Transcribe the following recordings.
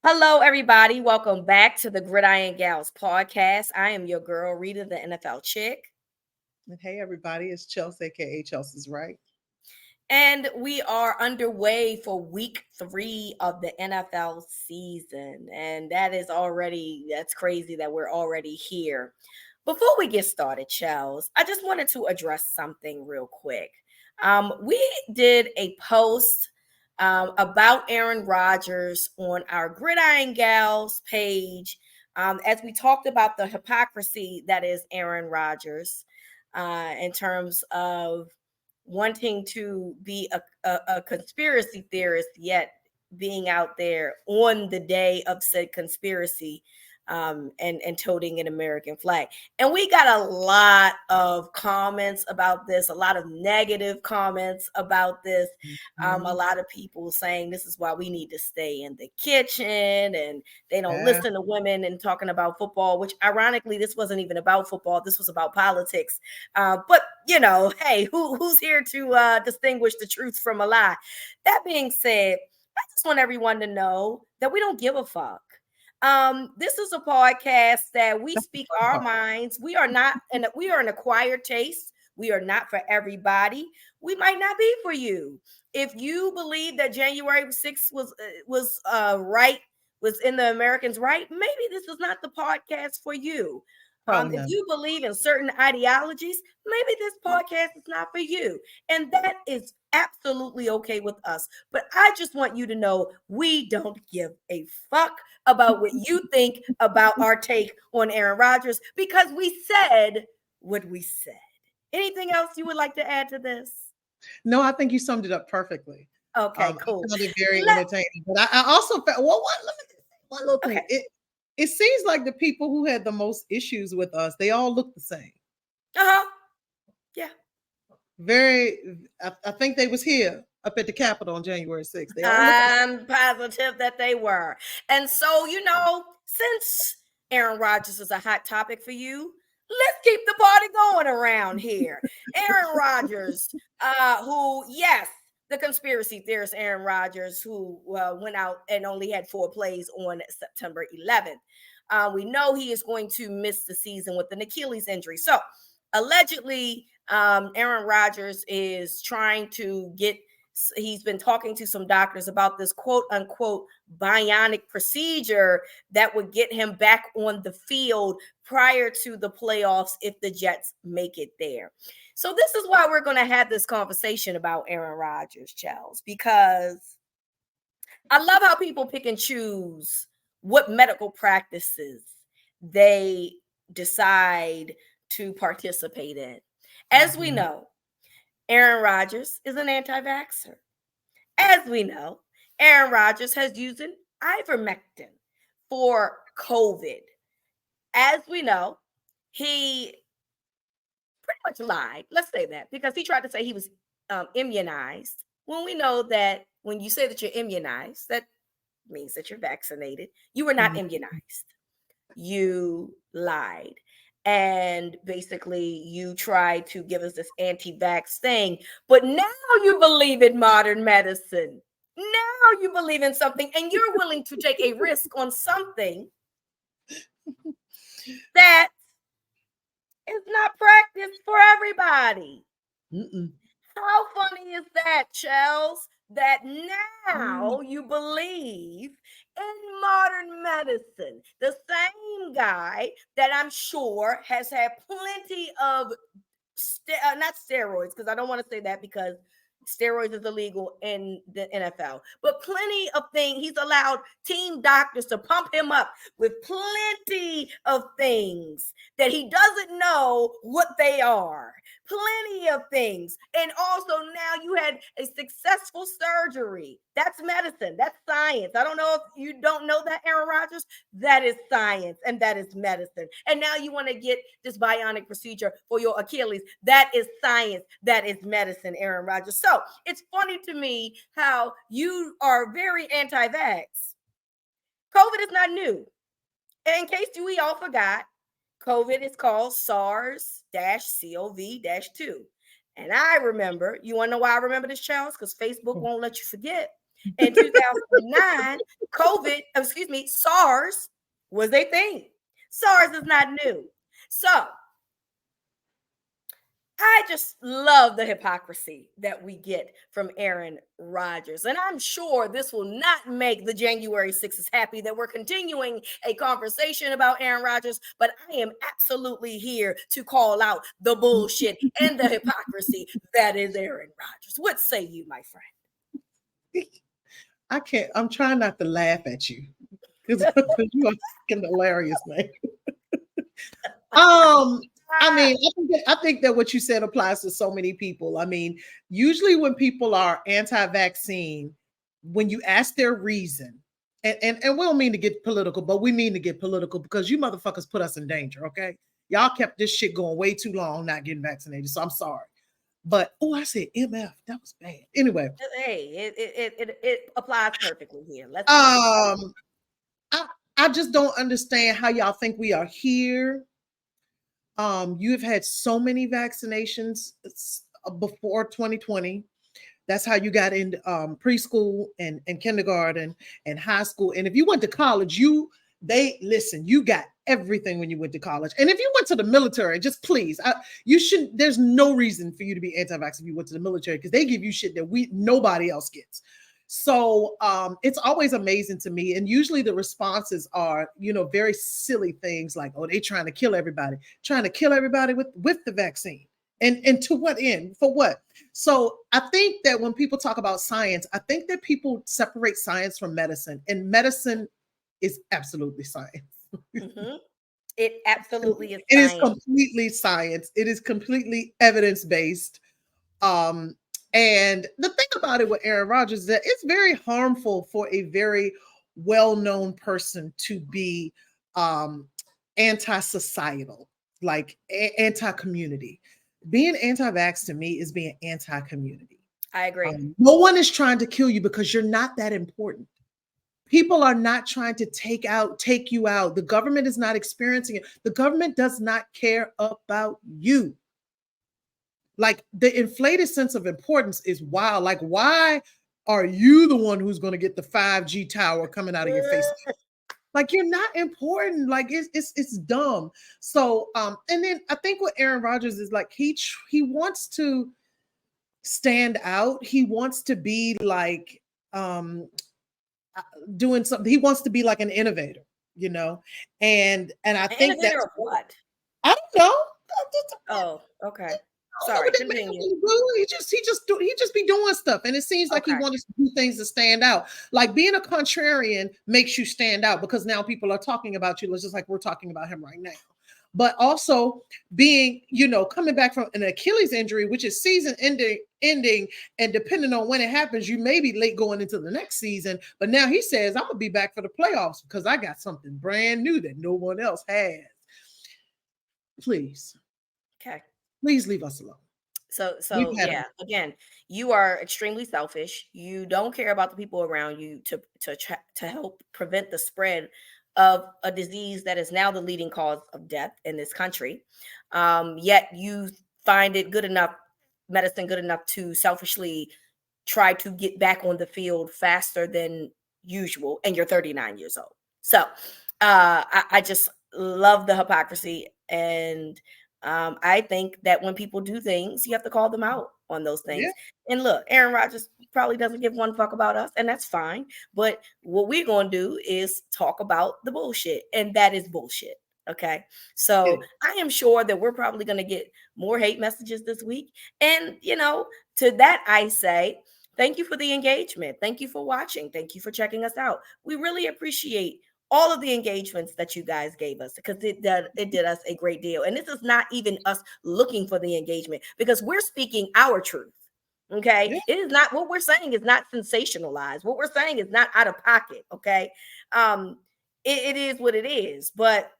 Hello, everybody. Welcome back to the Gridiron Gals podcast. I am your girl, Rita, the NFL chick. And hey, everybody, it's Chelsea, aka Chelsea's Right. And we are underway for week 3 of the NFL season. And that's crazy that we're already here. Before we get started, Chels, I just wanted to address something real quick. We did a post about Aaron Rodgers on our Gridiron Gals page as we talked about the hypocrisy that is Aaron Rodgers in terms of wanting to be a conspiracy theorist, yet being out there on the day of said conspiracy and toting an American flag. And we got a lot of comments about this, a lot of negative comments about this. A Mhm. lot of people saying this is why we need to stay in the kitchen and they don't Yeah. listen to women and talking about football, which ironically, this wasn't even about football. This was about politics. But hey, who's here to distinguish the truth from a lie? That being said, I just want everyone to know that we don't give a fuck. This is a podcast that we speak our minds. We are an acquired taste. We are not for everybody. We might not be for you. If you believe that January 6th was right, was in the Americans' right, maybe this is not the podcast for you. Oh If no. you believe in certain ideologies, maybe this podcast is not for you. And that is absolutely okay with us. But I just want you to know we don't give a fuck about what you think about our take on Aaron Rodgers because we said what we said. Anything else you would like to add to this? No, I think you summed it up perfectly. Okay, I cool. found it very Let entertaining. But I also found let me just say one little thing. okay. It seems like the people who had the most issues with us, they all look the same. Uh-huh. Yeah. Very I think they was here up at the Capitol on January 6th. They all look the I'm positive that they were. And so, since Aaron Rodgers is a hot topic for you, let's keep the party going around here. Aaron Rodgers, who, yes, the conspiracy theorist Aaron Rodgers, who went out and only had 4 plays on September 11th. We know he is going to miss the season with an Achilles injury. So, allegedly, Aaron Rodgers is trying to he's been talking to some doctors about this quote unquote bionic procedure that would get him back on the field prior to the playoffs if the Jets make it there. So this is why we're going to have this conversation about Aaron Rodgers, Charles, because I love how people pick and choose what medical practices they decide to participate in. As we Mhm. know, Aaron Rodgers is an anti-vaxxer. As we know, Aaron Rodgers has used an ivermectin for COVID. As we know, he pretty much lied. Let's say that because he tried to say he was immunized. When we know that when you say that you're immunized, that means that you're vaccinated. You were not Mhm. immunized. You lied. And basically, you tried to give us this anti vax thing. But now you believe in modern medicine. Now you believe in something, and you're willing to take a risk on something that is not practiced for everybody. Mm-mm. How funny is that, Chels? That Mm. now you believe in modern medicine. The same guy that I'm sure has had plenty of not steroids, because I don't want to say that because steroids is illegal in the NFL, but plenty of things. He's allowed team doctors to pump him up with plenty of things that he doesn't know what they are. Plenty of things. And also now you had a successful surgery. That's medicine. That's science. I don't know if you don't know that, Aaron Rodgers. That is science and that is medicine. And now you want to get this bionic procedure for your Achilles. That is science. That is medicine, Aaron Rodgers. So it's funny to me how you are very anti vax. COVID is not new. And in case we all forgot, COVID is called SARS-CoV-2. And I remember, you want to know why I remember this, Charles? Because Facebook won't let you forget. In 2009, SARS was a thing. SARS is not new. So I just love the hypocrisy that we get from Aaron Rodgers. And I'm sure this will not make the January 6th happy that we're continuing a conversation about Aaron Rodgers, but I am absolutely here to call out the bullshit and the hypocrisy that is Aaron Rodgers. What say you, my friend? I can't, I'm trying not to laugh at you because you are fucking hilarious, man. I mean, I think that what you said applies to so many people. I mean, usually when people are anti-vaccine, when you ask their reason, and we don't mean to get political, but we mean to get political because you motherfuckers put us in danger, okay? Y'all kept this shit going way too long, not getting vaccinated. So I'm sorry. But I said MF, that was bad. Anyway. Hey, it applies perfectly here. Let's I just don't understand how y'all think we are here. You have had so many vaccinations before 2020. That's how you got in preschool and kindergarten and high school. And if you went to college, you got everything when you went to college. And if you went to the military, just please, you shouldn't. There's no reason for you to be anti-vax if you went to the military because they give you shit that nobody else gets. So it's always amazing to me. And usually the responses are, very silly things like, oh, they trying to kill everybody with the vaccine. And to what end? For what? So I think that when people talk about science, I think that people separate science from medicine, and medicine is absolutely science. Mm-hmm. It absolutely is. It is completely science. It is completely evidence-based. And the thing about it with Aaron Rodgers is that it's very harmful for a very well-known person to be anti-societal, like anti-community. Being anti-vax to me is being anti-community. I agree. No one is trying to kill you because you're not that important. People are not trying to take you out. The government is not experiencing it. The government does not care about you. Like the inflated sense of importance is wild. Like, why are you the one who's going to get the 5G tower coming out of your face? Like, you're not important. Like, it's dumb. So, and then I think what Aaron Rodgers is like, he wants to stand out. He wants to be like doing something. He wants to be like an innovator, and I think that's what? I don't know. Oh, okay. Sorry, continue. He just be doing stuff, and it seems like he wanted to do things to stand out. Like being a contrarian makes you stand out because now people are talking about you, just like we're talking about him right now. But also being, coming back from an Achilles injury, which is season ending, and depending on when it happens, you may be late going into the next season. But now he says, I'm gonna be back for the playoffs because I got something brand new that no one else has. Please. Okay. Please leave us alone. So yeah, again, you are extremely selfish. You don't care about the people around you to help prevent the spread of a disease that is now the leading cause of death in this country. Yet you find it medicine good enough to selfishly try to get back on the field faster than usual, and you're 39 years old. So I just love the hypocrisy, and I think that when people do things, you have to call them out on those things. Yeah. And look, Aaron Rodgers probably doesn't give one fuck about us, and that's fine. But what we're going to do is talk about the bullshit, and that is bullshit. Okay. So I am sure that we're probably going to get more hate messages this week. And, to that, I say, thank you for the engagement. Thank you for watching. Thank you for checking us out. We really appreciate all of the engagements that you guys gave us because it did us a great deal. And this is not even us looking for the engagement because we're speaking our truth. Okay. Yeah. It is not, what we're saying is not sensationalized. What we're saying is not out of pocket. Okay. It is what it is, but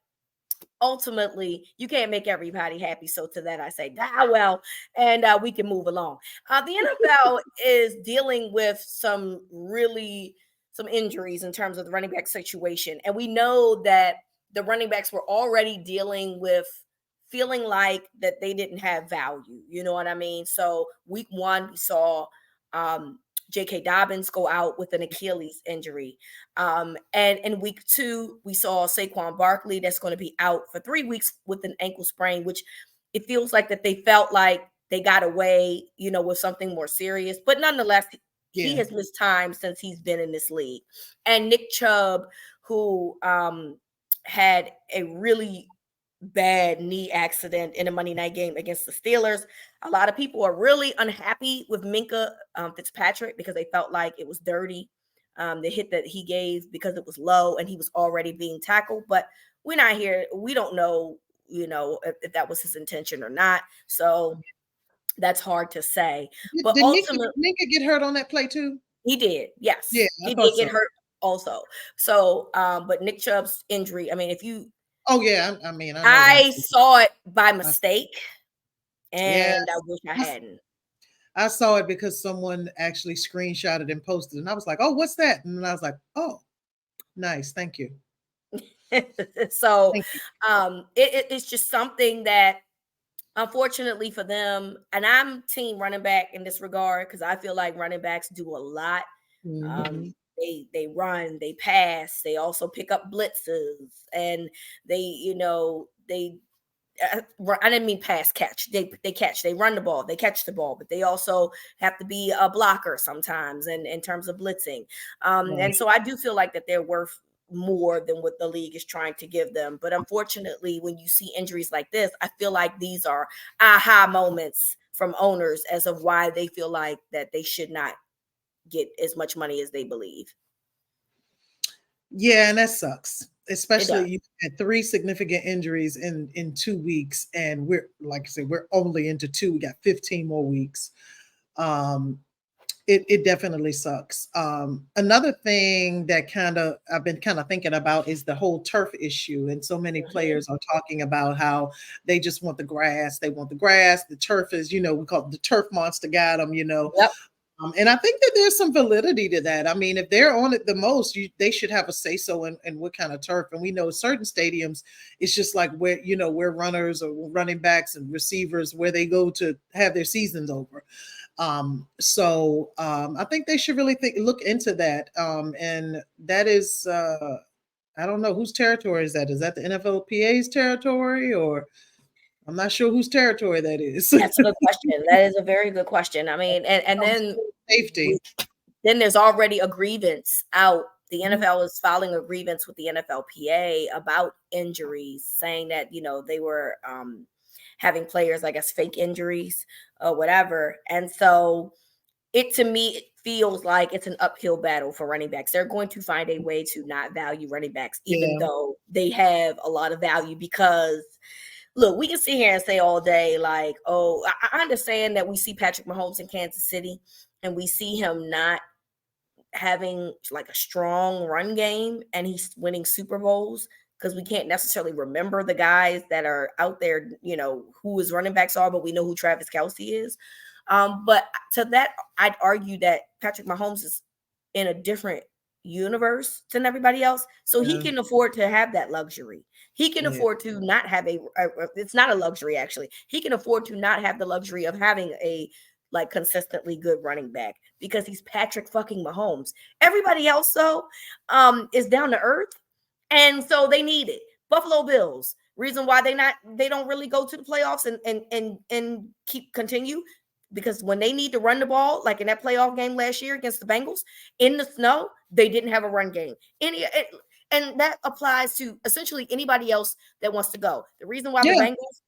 ultimately you can't make everybody happy. So to that, I say, well, and we can move along. The NFL is dealing with some injuries in terms of the running back situation. And we know that the running backs were already dealing with feeling like that they didn't have value. You know what I mean? So week 1, we saw J.K. Dobbins go out with an Achilles injury. And in week 2, we saw Saquon Barkley that's going to be out for 3 weeks with an ankle sprain, which it feels like that they felt like they got away, with something more serious. But nonetheless, he has missed time since he's been in this league. And Nick Chubb, who had a really bad knee accident in a Monday night game against the Steelers. A lot of people are really unhappy with Minkah Fitzpatrick because they felt like it was dirty. The hit that he gave because it was low and he was already being tackled. But we're not here. We don't know, if that was his intention or not. So that's hard to say. But did ultimately, Minkah get hurt on that play too? He did. Yes. Yeah, he did get hurt also. So, but Nick Chubb's injury, I mean, if you Oh yeah, I mean, I saw it by mistake, and I wish I hadn't. I saw it because someone actually screenshotted and posted, and I was like, "Oh, what's that?" And I was like, "Oh, nice, thank you." So, it's just something that, unfortunately for them, and I'm team running back in this regard because I feel like running backs do a lot. Mm-hmm. They run, they pass, they also pick up blitzes, and they I didn't mean pass, catch. They catch, they run the ball, they catch the ball, but they also have to be a blocker sometimes and in terms of blitzing. And so I do feel like that they're worth more than what the league is trying to give them. But unfortunately, when you see injuries like this, I feel like these are aha moments from owners as of why they feel like that they should not get as much money as they believe. Yeah, and that sucks. Especially you had 3 significant injuries in 2 weeks, and we're, like I said, we're only into 2. We got 15 more weeks. It definitely sucks. Another thing that I've been kind of thinking about is the whole turf issue, and so many players are talking about how they just want the grass. They want the grass. The turf is, we call it the turf monster got them. Yep. And I think that there's some validity to that. I mean, if they're on it the most, they should have a say so in what kind of turf. And we know certain stadiums, it's just like where runners or running backs and receivers, where they go to have their seasons over. So I think they should really look into that. And that is, I don't know whose territory is that. Is that the NFLPA's territory, or I'm not sure whose territory that is. That's a good question. That is a very good question. I mean, and then safety. Then there's already a grievance out. The NFL is filing a grievance with the NFLPA about injuries, saying that, they were having players, I guess, fake injuries or whatever. And so to me, it feels like it's an uphill battle for running backs. They're going to find a way to not value running backs, even though they have a lot of value, because look, we can sit here and say all day, like, oh, I understand that we see Patrick Mahomes in Kansas City and we see him not having like a strong run game and he's winning Super Bowls because we can't necessarily remember the guys that are out there, who his running backs are, but we know who Travis Kelce is. But to that, I'd argue that Patrick Mahomes is in a different universe than everybody else. So he can afford to have that luxury. He can afford to not have it's not a luxury, actually. He can afford to not have the luxury of having a consistently good running back because he's Patrick fucking Mahomes. Everybody else, though, is down to earth. And so they need it. Buffalo Bills, reason why they don't really go to the playoffs and continue, because when they need to run the ball, like in that playoff game last year against the Bengals in the snow, they didn't have a run game. And that applies to essentially anybody else that wants to go. The reason why the Bengals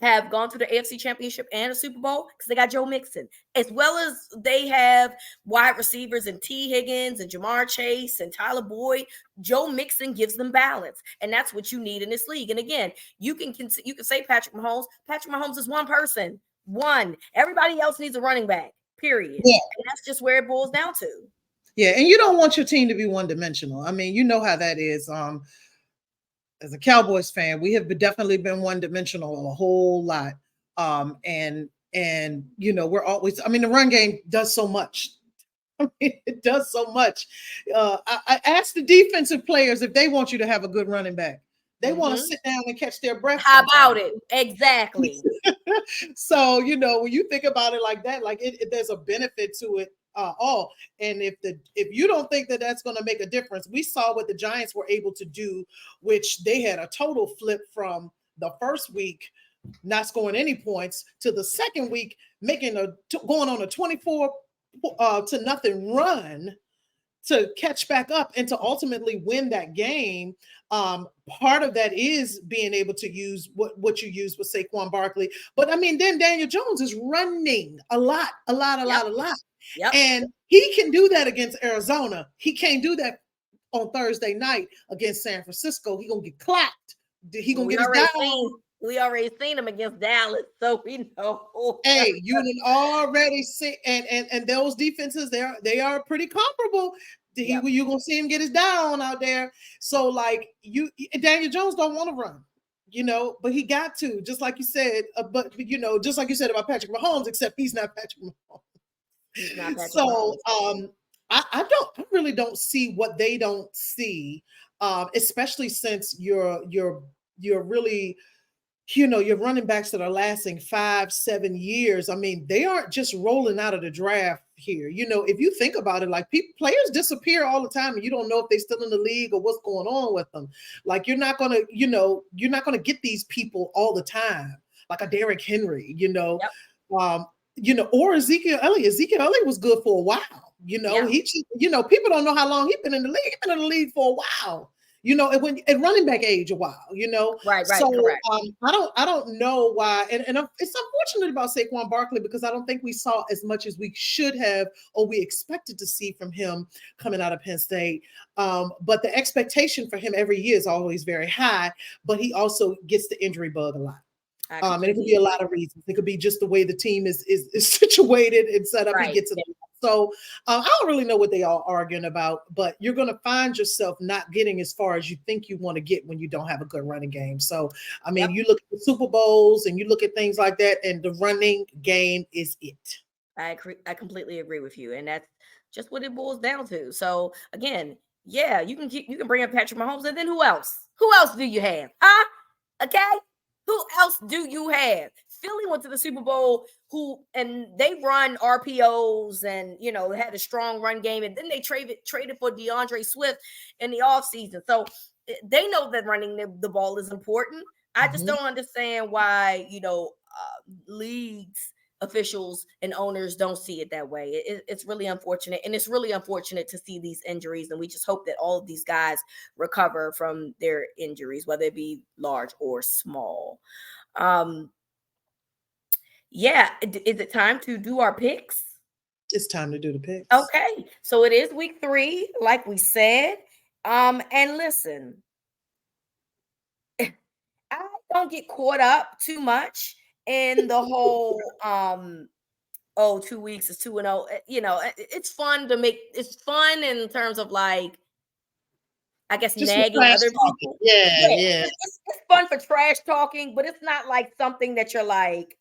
have gone to the AFC Championship and a Super Bowl because they got Joe Mixon, as well as they have wide receivers and T. Higgins and Jamar Chase and Tyler Boyd. Joe Mixon gives them balance, and that's what you need in this league. And again, you can say Patrick Mahomes. Patrick Mahomes is one person. One. Everybody else needs a running back, period. Yeah. And that's just where it boils down to. Yeah, and you don't want your team to be one-dimensional. I mean, you know how that is. As a Cowboys fan, we have definitely been one-dimensional a whole lot. And we're always, I mean, the run game does so much. I mean, it does so much. I asked the defensive players if they want you to have a good running back. They want to sit down and catch their breath. How about it? Exactly. So, when you think about it like that, like there's a benefit to it. all. And if you don't think that that's going to make a difference, we saw what the Giants were able to do, which they had a total flip from the first week not scoring any points to the second week going on a 24 to nothing run to catch back up and to ultimately win that game. Part of that is being able to use what you use with Saquon Barkley. But I mean, then Daniel Jones is running a lot. Yep. And he can do that against Arizona. He can't do that on Thursday night against San Francisco. He gonna get clapped. He gonna get his down. We already seen him against Dallas, so we know. Hey, you done already see, and those defenses, they are pretty comparable. Yep. You gonna see him get his down out there. So like Daniel Jones don't want to run, but he got to, just like you said. But just like you said about Patrick Mahomes, except he's not Patrick Mahomes. He's not Patrick So Mahomes. I really don't see what they don't see, especially since you're really. Your running backs that are lasting 5-7 years. I mean, they aren't just rolling out of the draft here. If you think about it, like players disappear all the time and you don't know if they're still in the league or what's going on with them. Like you're not gonna get these people all the time, like a Derrick Henry, Yep. Or Ezekiel Elliott. Ezekiel Elliott was good for a while. He people don't know how long he's been in the league. He's been in the league for a while. At running back age a while, Right, So correct. I don't know why, and it's unfortunate about Saquon Barkley because I don't think we saw as much as we should have or we expected to see from him coming out of Penn State. But the expectation for him every year is always very high, but he also gets the injury bug a lot. And it could be a lot of reasons. It could be just the way the team is situated and set up. Right. He gets it. So I don't really know what they all arguing about, but you're going to find yourself not getting as far as you think you want to get when you don't have a good running game. So, I mean, you look at the Super Bowls and you look at things like that, and the running game is it. I completely agree with you. And that's just what it boils down to. So again, yeah, you can bring up Patrick Mahomes, and then who else? Who else do you have? Huh? Okay. Who else do you have? Philly went to the Super Bowl, and they run RPOs and had a strong run game, and then they traded for DeAndre Swift in the offseason. So they know that running the ball is important. I just don't understand why leagues officials and owners don't see it that way. It's really unfortunate, and it's really unfortunate to see these injuries, and we just hope that all of these guys recover from their injuries, whether it be large or small. Yeah, is it time to do our picks? It's time to do the picks. Okay, so it is week 3, like we said. And listen, I don't get caught up too much in the whole 2 weeks is 2-0. It's fun it's fun in terms of like, I guess, just nagging other people. Yeah. It's fun for trash talking, but it's not like something that you're like,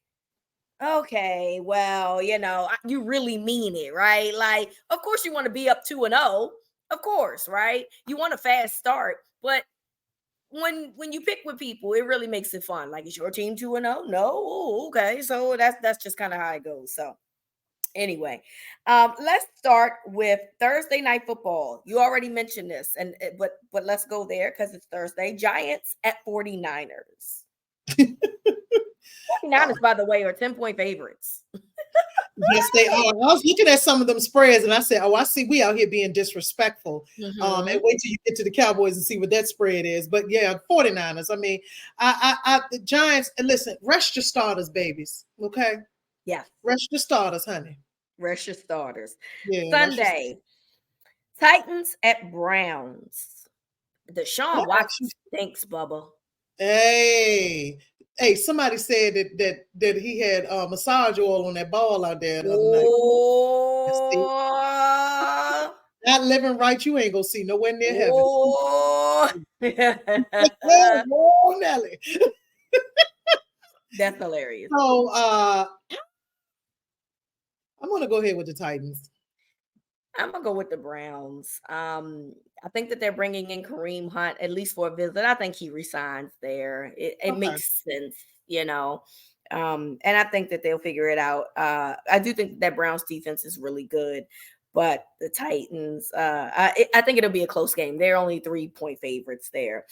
okay, well, you really mean it, right? Like, of course you want to be up 2-0, of course, right? You want a fast start, but when you pick with people, it really makes it fun. Like, is your team 2-0? No, okay, so that's just kind of how it goes. So anyway, let's start with Thursday night football. You already mentioned this, but let's go there because it's Thursday. Giants at 49ers. 49ers, by the way, are 10-point favorites. Yes, they are. I was looking at some of them spreads and I said, I see we out here being disrespectful. And wait till you get to the Cowboys and see what that spread is. But yeah, 49ers. I mean, the Giants, and listen, rest your starters, babies. Okay? Yeah. Rest your starters, honey. Rest your starters. Yeah, Sunday, Titans at Browns. Deshaun Watson stinks, Bubba. Hey, somebody said that he had massage oil on that ball out there the other night. Not living right, you ain't gonna see nowhere near heaven. Oh, Nelly. That's hilarious. So I'm gonna go ahead with the Titans. I'm gonna go with the Browns. I think that they're bringing in Kareem Hunt at least for a visit. I think he resigns there. It makes sense, And I think that they'll figure it out. I do think that Browns defense is really good, but the Titans, I think it'll be a close game. They're only 3-point favorites there.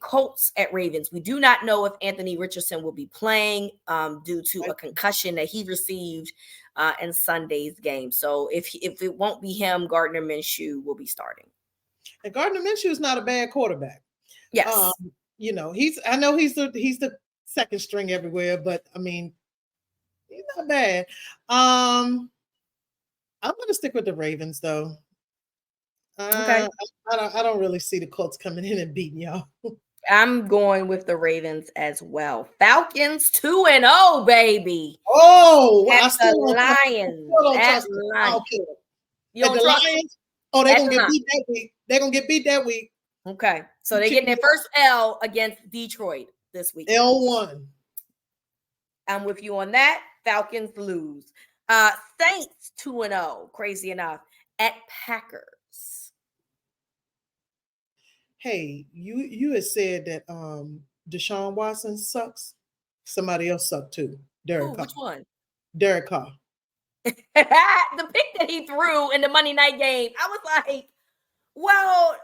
Colts at Ravens. We do not know if Anthony Richardson will be playing due to a concussion that he received in Sunday's game. So if it won't be him, Gardner Minshew will be starting. And Gardner Minshew is not a bad quarterback. Yes. I know he's the second string everywhere, but I mean, he's not bad. I'm gonna stick with the Ravens though. Okay. I don't really see the Colts coming in and beating y'all. I'm going with the Ravens as well. Falcons 2-0, baby. Oh, at the Lions. The Lions. Oh, they're gonna get beat that week. They're gonna get beat that week. Okay, so they're getting their first L against Detroit this week. L1. I'm with you on that. Falcons lose. Saints 2-0. Crazy enough at Packers. Hey, you had said that Deshaun Watson sucks. Somebody else sucked too. Derek Carr. Which one? Derek Carr. The pick that he threw in the Monday night game, I was like, well,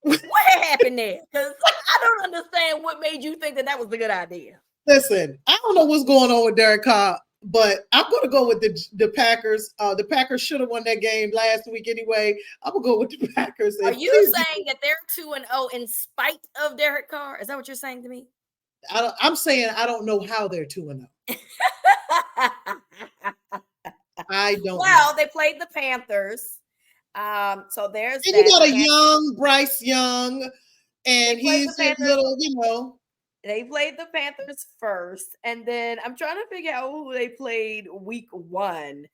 what happened there? Because I don't understand what made you think that was a good idea. Listen, I don't know what's going on with Derek Carr, but I'm going to go with the Packers. The Packers should have won that game last week anyway. I'm going to go with the Packers. Are you saying that they're 2-0 in spite of Derek Carr? Is that what you're saying to me? I'm saying I don't know how they're 2-0. I don't know. They played the Panthers. So there's and you got a young Bryce Young, and he's a little, They played the Panthers first, and then I'm trying to figure out who they played week 1,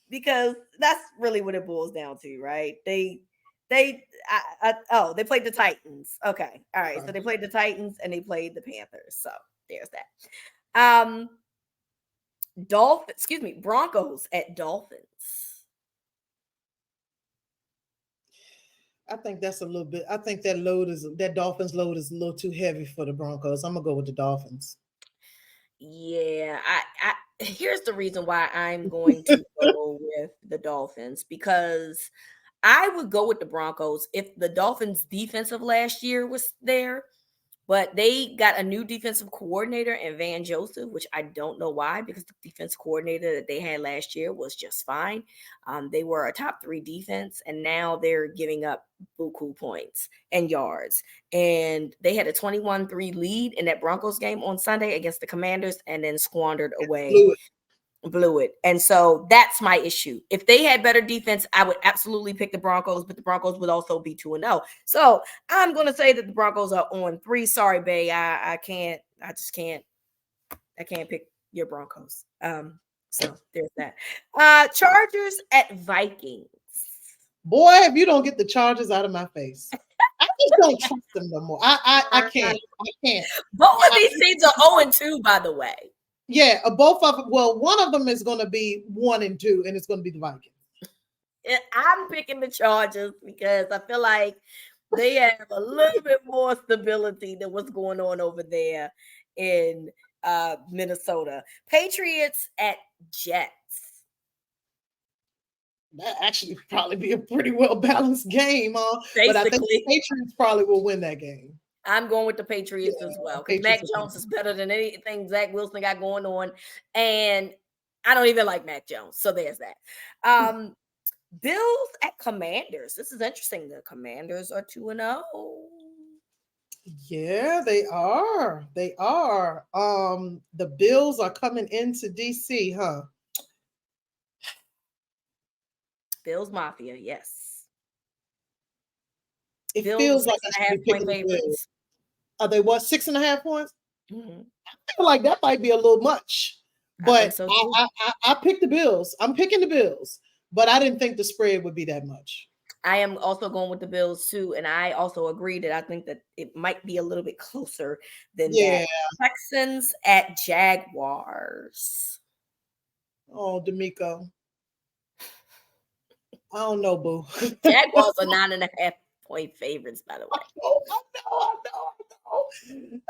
because that's really what it boils down to, right? They played the Titans. Okay, all right. So they played the Titans and they played the Panthers. So there's that. Broncos at Dolphins. I think that's a little bit. I think that Dolphins load is a little too heavy for the Broncos. I'm gonna go with the Dolphins. Yeah, here's the reason why I'm going to go with the Dolphins, because I would go with the Broncos if the Dolphins' defensive last year was there. But they got a new defensive coordinator in Van Joseph, which I don't know why, because the defense coordinator that they had last year was just fine. They were a top 3 defense, and now they're giving up buku points and yards. And they had a 21-3 lead in that Broncos game on Sunday against the Commanders, and then squandered away. Blew it. And so that's my issue. If they had better defense, I would absolutely pick the Broncos, but the Broncos would also be 2-0. So I'm going to say that the Broncos are on 3. Sorry, Bay. I can't pick your Broncos. So there's that. Chargers at Vikings. Boy, if you don't get the Chargers out of my face. I just don't trust them no more. I can't. Both of these teams are 0-2, by the way. Yeah, both of them. Well, one of them is going to be 1-2, and it's going to be the Vikings. I'm picking the Chargers because I feel like they have a little bit more stability than what's going on over there in Minnesota. Patriots at Jets. That actually probably be a pretty well balanced game, huh? Basically. But I think the Patriots probably will win that game. I'm going with the Patriots as well, because Mac Jones is better than anything Zach Wilson got going on, and I don't even like Mac Jones, so there's that. Bills at Commanders. This is interesting. The Commanders are 2-0. Yeah, they are. They are. The Bills are coming into DC, huh? Bills Mafia, yes. It feels like I should be picking the Bills. Are they what, 6.5 points? Mm-hmm. I feel like that might be a little much, but I picked the Bills. I'm picking the Bills, but I didn't think the spread would be that much. I am also going with the Bills too, and I also agree that I think that it might be a little bit closer than that. Texans at Jaguars. Oh, D'Amico. I don't know, boo. Jaguars are 9.5 point favorites, by the way. I know.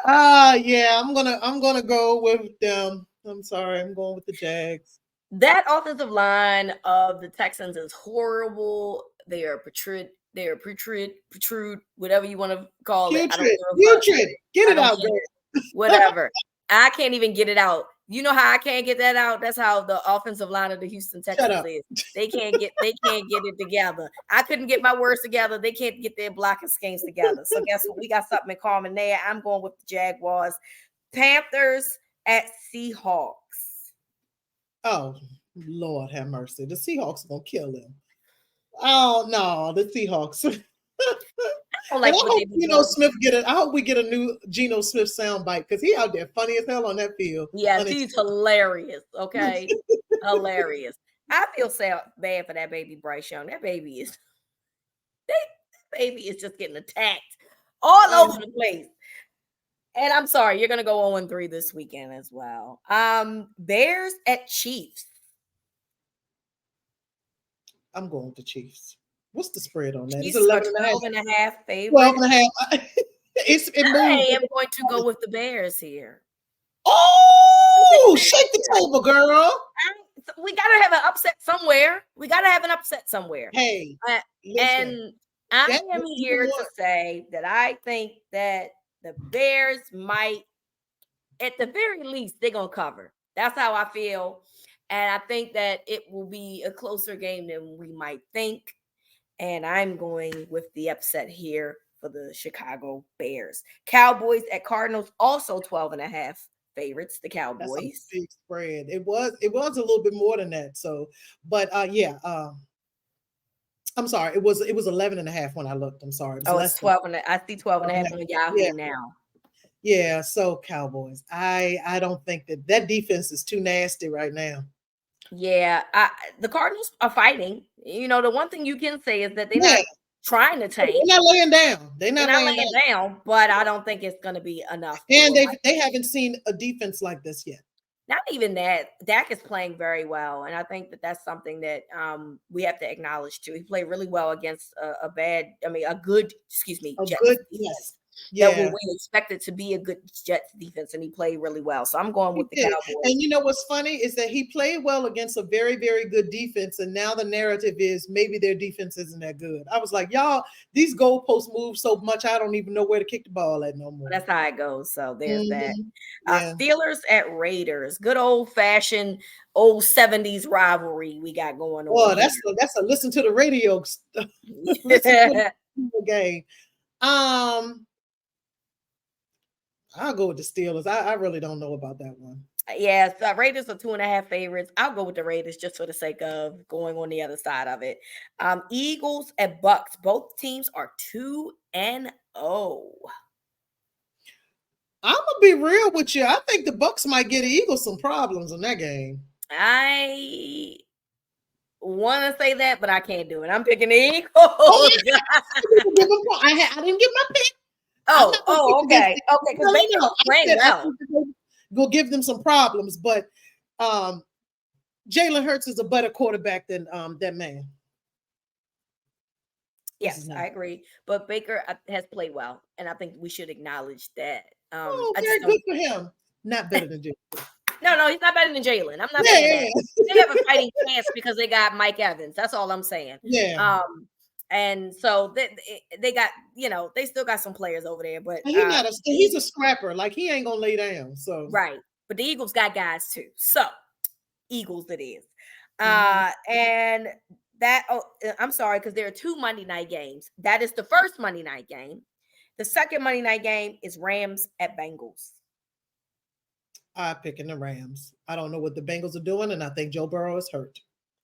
Yeah, I'm gonna go with them. I'm sorry, I'm going with the Jags. That offensive line of the Texans is horrible. They are protrude, whatever you want to call it. I don't Putrid, give a fuck. putrid. Get I it don't out, care. girl. Whatever. I can't even get it out. You know how I can't get that out? That's how the offensive line of the Houston Shut Texans up. is. They can't get it together. I couldn't get my words together. They can't get their blocking schemes together. So guess what? We got something in common there. I'm going with the Jaguars. Panthers at Seahawks. Oh, Lord have mercy. The Seahawks are gonna kill them. Oh no, the Seahawks. I don't And like I what hope they be Geno doing. Smith I hope we get a new Geno Smith soundbite because he out there funny as hell on that field. Yeah, Honest. she's hilarious. Okay, hilarious. I feel bad for that baby Bryce Young. That baby is just getting attacked all over the place. And I'm sorry, you're gonna go 0-3 this weekend as well. Bears at Chiefs. I'm going with the Chiefs. What's the spread on that? It's Chiefs are 11 and a half. 12 and a half 12 favorite. and a half. It I moved. am going to go with the Bears here. Oh, shake the table, girl. We gotta have an upset somewhere. Hey, And listen. I am here to say that I think that the Bears might, at the very least, they're gonna cover. That's how I feel. And I think that it will be a closer game than we might think. And I'm going with the upset here for the Chicago Bears. Cowboys at Cardinals, also 12 and a half favorites, the Cowboys. That's a big spread. It was a little bit more than that. So, but yeah, I'm sorry. It was 11 and a half when I looked. I'm sorry. It it's 12 and I see 12 and a half on Yahoo now. Yeah, so Cowboys. I don't think that defense is too nasty right now. Yeah, the Cardinals are fighting. You know, the one thing you can say is that they're not trying to tank. They're not laying down. They're not laying down, but I don't think it's going to be enough. And they haven't seen a defense like this yet. Not even that. Dak is playing very well, and I think that that's something that we have to acknowledge too. He played really well against a good Jets defense. Yes. Yeah, that we expected to be a good Jets defense, and he played really well. So I'm going with the Cowboys. And you know what's funny is that he played well against a very, very good defense, and now the narrative is maybe their defense isn't that good. I was like, y'all, these goalposts move so much, I don't even know where to kick the ball at no more. That's how it goes. So there's that. Steelers at Raiders, good old fashioned old 70s rivalry we got going on. Oh, that's a listen to the radio game. I'll go with the Steelers. I really don't know about that one. Yeah, so Raiders are 2.5 favorites. I'll go with the Raiders just for the sake of going on the other side of it. Eagles at Bucks. Both teams are 2-0. I'm gonna be real with you. I think the Bucks might get the Eagles some problems in that game. I want to say that, but I can't do it. I'm picking the Eagles. I didn't get my pick. Okay. Because they don't play well. Go give them some problems, but Jalen Hurts is a better quarterback than that man. Yes, I agree. But Baker has played well, and I think we should acknowledge that. Very good for him. Not better than Jalen. No, he's not better than Jalen. I'm not saying that. They have a fighting chance because they got Mike Evans. That's all I'm saying. Yeah. And so they got, they still got some players over there, but he's a scrapper. Like he ain't gonna lay down. So right. But the Eagles got guys too. So Eagles it is. And that I'm sorry, because there are 2 Monday night games. That is the first Monday night game. The second Monday night game is Rams at Bengals. I'm picking the Rams. I don't know what the Bengals are doing, and I think Joe Burrow is hurt.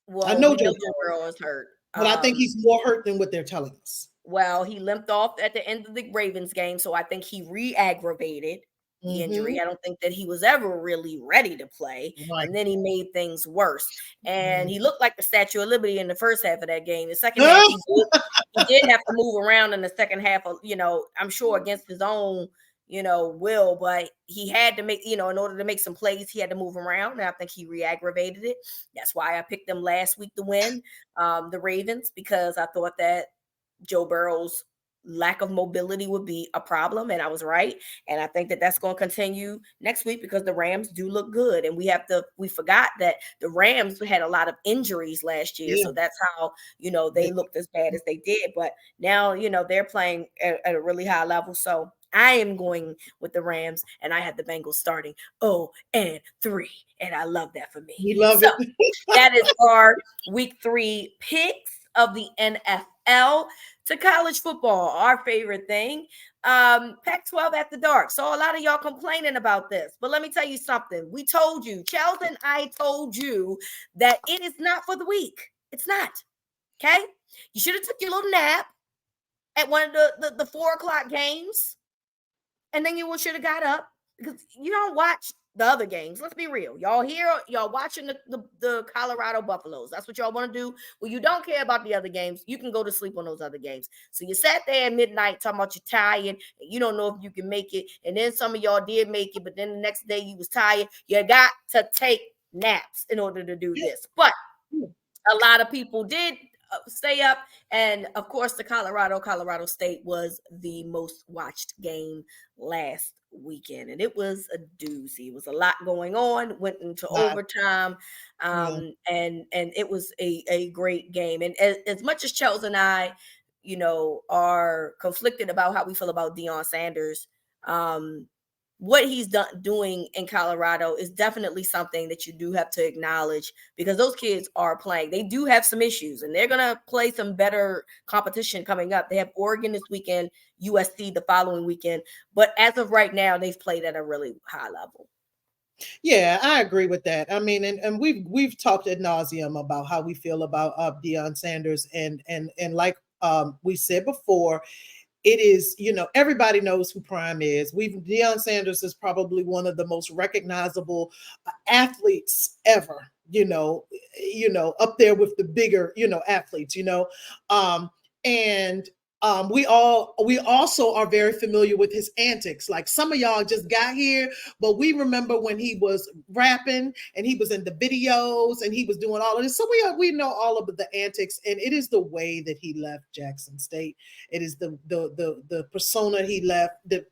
Well, I know Joe Burrow is hurt. But I think he's more hurt than what they're telling us. Well, he limped off at the end of the Ravens game, so I think he re-aggravated the injury. I don't think that he was ever really ready to play. Right. And then he made things worse. And he looked like the Statue of Liberty in the first half of that game. The second half, he did have to move around in the second half, I'm sure against his own, will, but he had to make, in order to make some plays, he had to move around. And I think he re-aggravated it. That's why I picked them last week to win the Ravens, because I thought that Joe Burrow's lack of mobility would be a problem, and I was right. And I think that that's going to continue next week because the Rams do look good, and we forgot that the Rams had a lot of injuries last year, Yeah. so that's how they looked as bad as they did. But now they're playing at a really high level, so I am going with the Rams, and I had the Bengals starting 0-3, and I love that for me. We love So it. that is our week 3 picks of the NFL. To college football, our favorite thing. Pac-12 after dark. So a lot of y'all complaining about this, but let me tell you something. We told you, Chelsea and I told you that it is not for the weak. It's not. Okay? You should have took your little nap at one of the 4 o'clock games, and then you should have got up, because you don't watch the other games. Let's be real. Y'all here, y'all watching the Colorado Buffaloes. That's what y'all want to do. Well, you don't care about the other games. You can go to sleep on those other games. So you sat there at midnight talking about you're tired, and you don't know if you can make it. And then some of y'all did make it, but then the next day you was tired. You got to take naps in order to do this. But a lot of people did stay up, and of course the Colorado State was the most watched game last weekend, and it was a doozy. It was a lot going on, went into overtime, and it was a great game. And as much as Chelsea and I are conflicted about how we feel about Deion Sanders, what he's doing in Colorado is definitely something that you do have to acknowledge, because those kids are playing. They do have some issues, and they're going to play some better competition coming up. They have Oregon this weekend, USC the following weekend. But as of right now, they've played at a really high level. Yeah, I agree with that. I mean, and we've talked ad nauseum about how we feel about Deion Sanders, and like we said before, it is, everybody knows who Prime is. Deion Sanders is probably one of the most recognizable athletes ever, up there with the bigger, athletes, and we also are very familiar with his antics. Like, some of y'all just got here, but we remember when he was rapping and he was in the videos and he was doing all of this. So we know all of the antics, and it is the way that he left Jackson State. It is the persona he left, the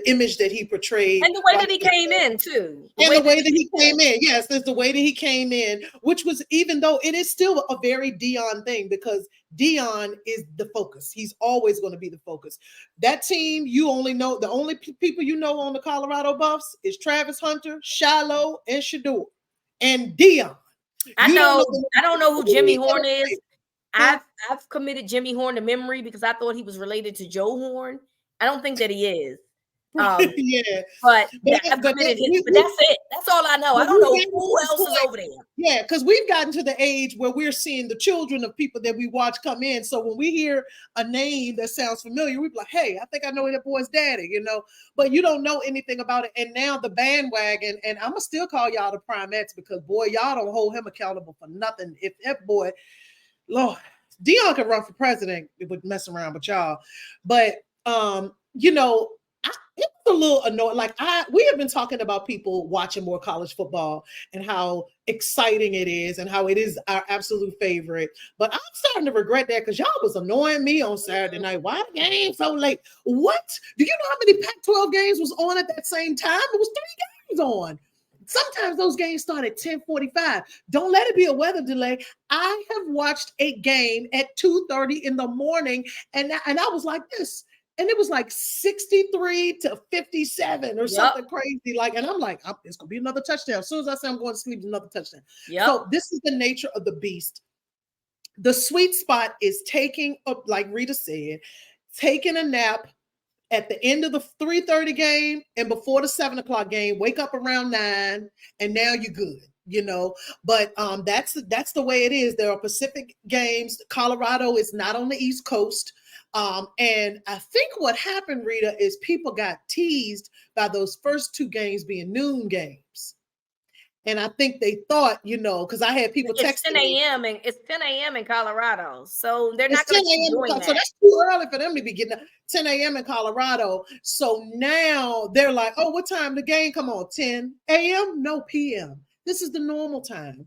image that he portrayed, and the way that he came in too. The way that he came in. Yes, it's the way that he came in, which was, even though it is still a very Deion thing, because Deion is the focus. He's always going to be the focus. That team, you only know, the only people you know on the Colorado Buffs is Travis Hunter, Shiloh, and Shedeur, and Deion. I don't know who Jimmy Horn is. I've committed Jimmy Horn to memory because I thought he was related to Joe Horn. I don't think that he is. Yeah, but that's it. That's all I know. I don't know who else is over there. Yeah, because we've gotten to the age where we're seeing the children of people that we watch come in. So when we hear a name that sounds familiar, we're like, hey, I think I know that boy's daddy, but you don't know anything about it. And now the bandwagon, and I'm gonna still call y'all the Primettes, because boy, y'all don't hold him accountable for nothing. If that boy, Lord, Deion could run for president, it would mess around with y'all. But it was a little annoying. Like, we have been talking about people watching more college football and how exciting it is and how it is our absolute favorite. But I'm starting to regret that, because y'all was annoying me on Saturday night. Why the game so late? What? Do you know how many Pac-12 games was on at that same time? It was 3 games on. Sometimes those games start at 10:45. Don't let it be a weather delay. I have watched a game at 2:30 in the morning, and I was like this. And it was like 63-57 or something crazy. Like, and I'm like, it's going to be another touchdown. As soon as I say I'm going to sleep, another touchdown. So this is the nature of the beast. The sweet spot is taking up, like Rita said, taking a nap at the end of the 3:30 game and before the 7 o'clock game. Wake up around 9, and now you're good. But that's the way it is. There are Pacific games. Colorado is not on the East Coast. And I think what happened, Rita, is people got teased by those first 2 games being noon games. And I think they thought, because I had people texting me. It's 10 a.m. in Colorado. So they're not going to keep doing that. So that's too early for them to be getting up. 10 a.m. in Colorado. So now they're like, oh, what time the game come on? 10 a.m.? No, p.m. This is the normal time.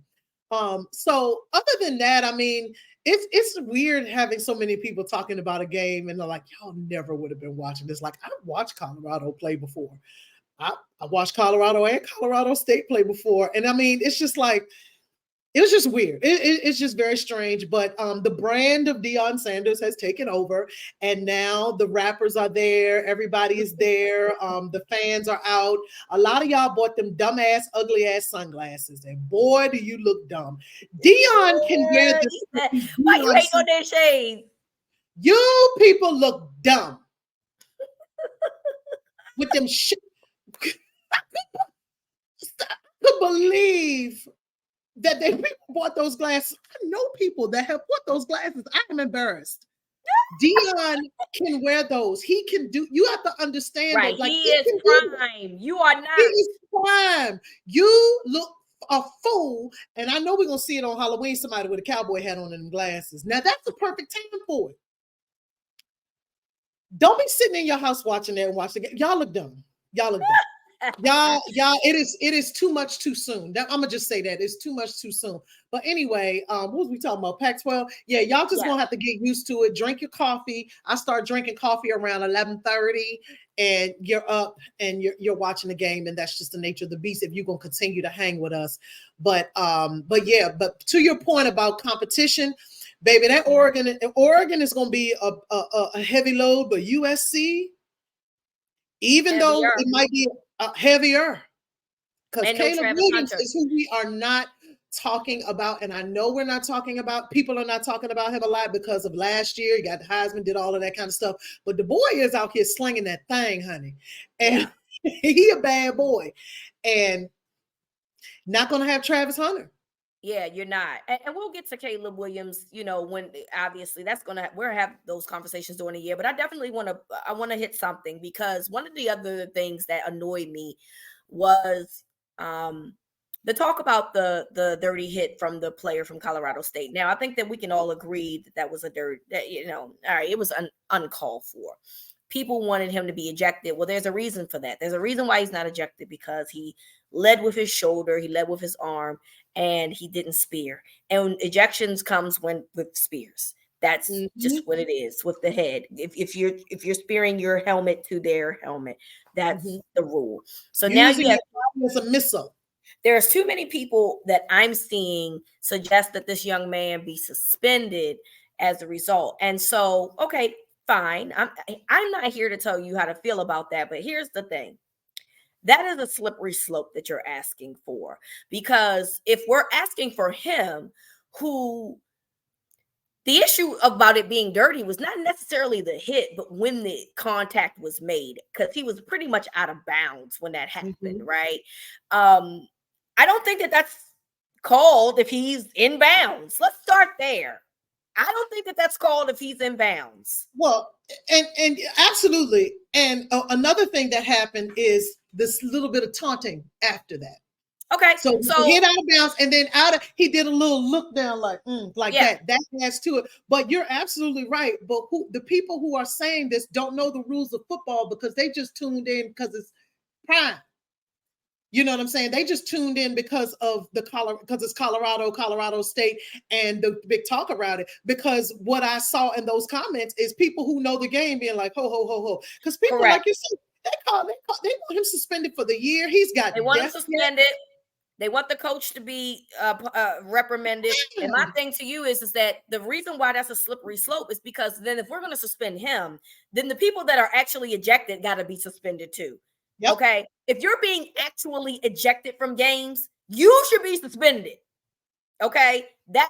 So other than that, I mean, it's weird having so many people talking about a game and they're like, y'all never would have been watching this. Like, I've watched Colorado play before. I watched Colorado and Colorado State play before. And I mean, it's just like, it was just weird. It's just very strange. But the brand of Deion Sanders has taken over, and now the rappers are there. Everybody is there. The fans are out. A lot of y'all bought them dumbass, ugly ass sunglasses, and boy, do you look dumb. Deion can wear the. Why you hate on their shades? You people look dumb with them shit. I could believe that they people bought those glasses. I know people that have bought those glasses. I'm embarrassed. Deion can wear those. He can do. You have to understand right. that. Like, he is prime. You are not. He is prime. You look a fool, and I know we're gonna see it on Halloween. Somebody with a cowboy hat on and them glasses. Now that's the perfect time for it. Don't be sitting in your house watching that and watching it. Y'all look dumb. Y'all look dumb. y'all, it is too much too soon. I'm gonna just say that it's too much too soon. But anyway, what was we talking about? Pac-12. Yeah, y'all just gonna have to get used to it. Drink your coffee. I start drinking coffee around 11:30, and you're up and you're watching the game, and that's just the nature of the beast. If you're gonna continue to hang with us, but to your point about competition, baby, that Oregon is gonna be a heavy load, but USC, even heavier. Though it might be heavier, because Caleb Williams is who we are not talking about, and I know we're not talking about. People are not talking about him a lot because of last year. He got the Heisman, did all of that kind of stuff, but the boy is out here slinging that thing, honey, and he a bad boy, and not gonna have Travis Hunter. Yeah, you're not. And we'll get to Caleb Williams, when obviously we'll have those conversations during the year. But I definitely want to hit something, because one of the other things that annoyed me was the talk about the dirty hit from the player from Colorado State. Now, I think that we can all agree that was all right, it was uncalled for. People wanted him to be ejected. Well, there's a reason for that. There's a reason why he's not ejected, because he led with his shoulder, he led with his arm, and he didn't spear. And ejections comes with spears. That's just what it is with the head. If you're spearing your helmet to their helmet, that's the rule. So now you have a missile. There's too many people that I'm seeing suggest that this young man be suspended as a result. And so, okay, fine. I'm not here to tell you how to feel about that, but here's the thing. That is a slippery slope that you're asking for, because if we're asking for him, who the issue about it being dirty was not necessarily the hit, but when the contact was made, because he was pretty much out of bounds when that happened, right? I don't think that that's called if he's in bounds. Let's start there. I don't think that that's called if he's in bounds. Well, and absolutely. And another thing that happened is this little bit of taunting after that. Okay, so he hit out of bounds, and then he did a little look down like that. That adds to it. But you're absolutely right. But the people who are saying this don't know the rules of football, because they just tuned in because it's prime. You know what I'm saying? They just tuned in because of because it's Colorado State, and the big talk around it. Because what I saw in those comments is people who know the game being like, ho, ho, ho, ho. Because people, like you said, they want him suspended for the year. He's got. They want him suspended. They want the coach to be reprimanded. And my thing to you is that the reason why that's a slippery slope is because then if we're going to suspend him, then the people that are actually ejected got to be suspended too. Yep. Okay. If you're being actually ejected from games, you should be suspended. Okay.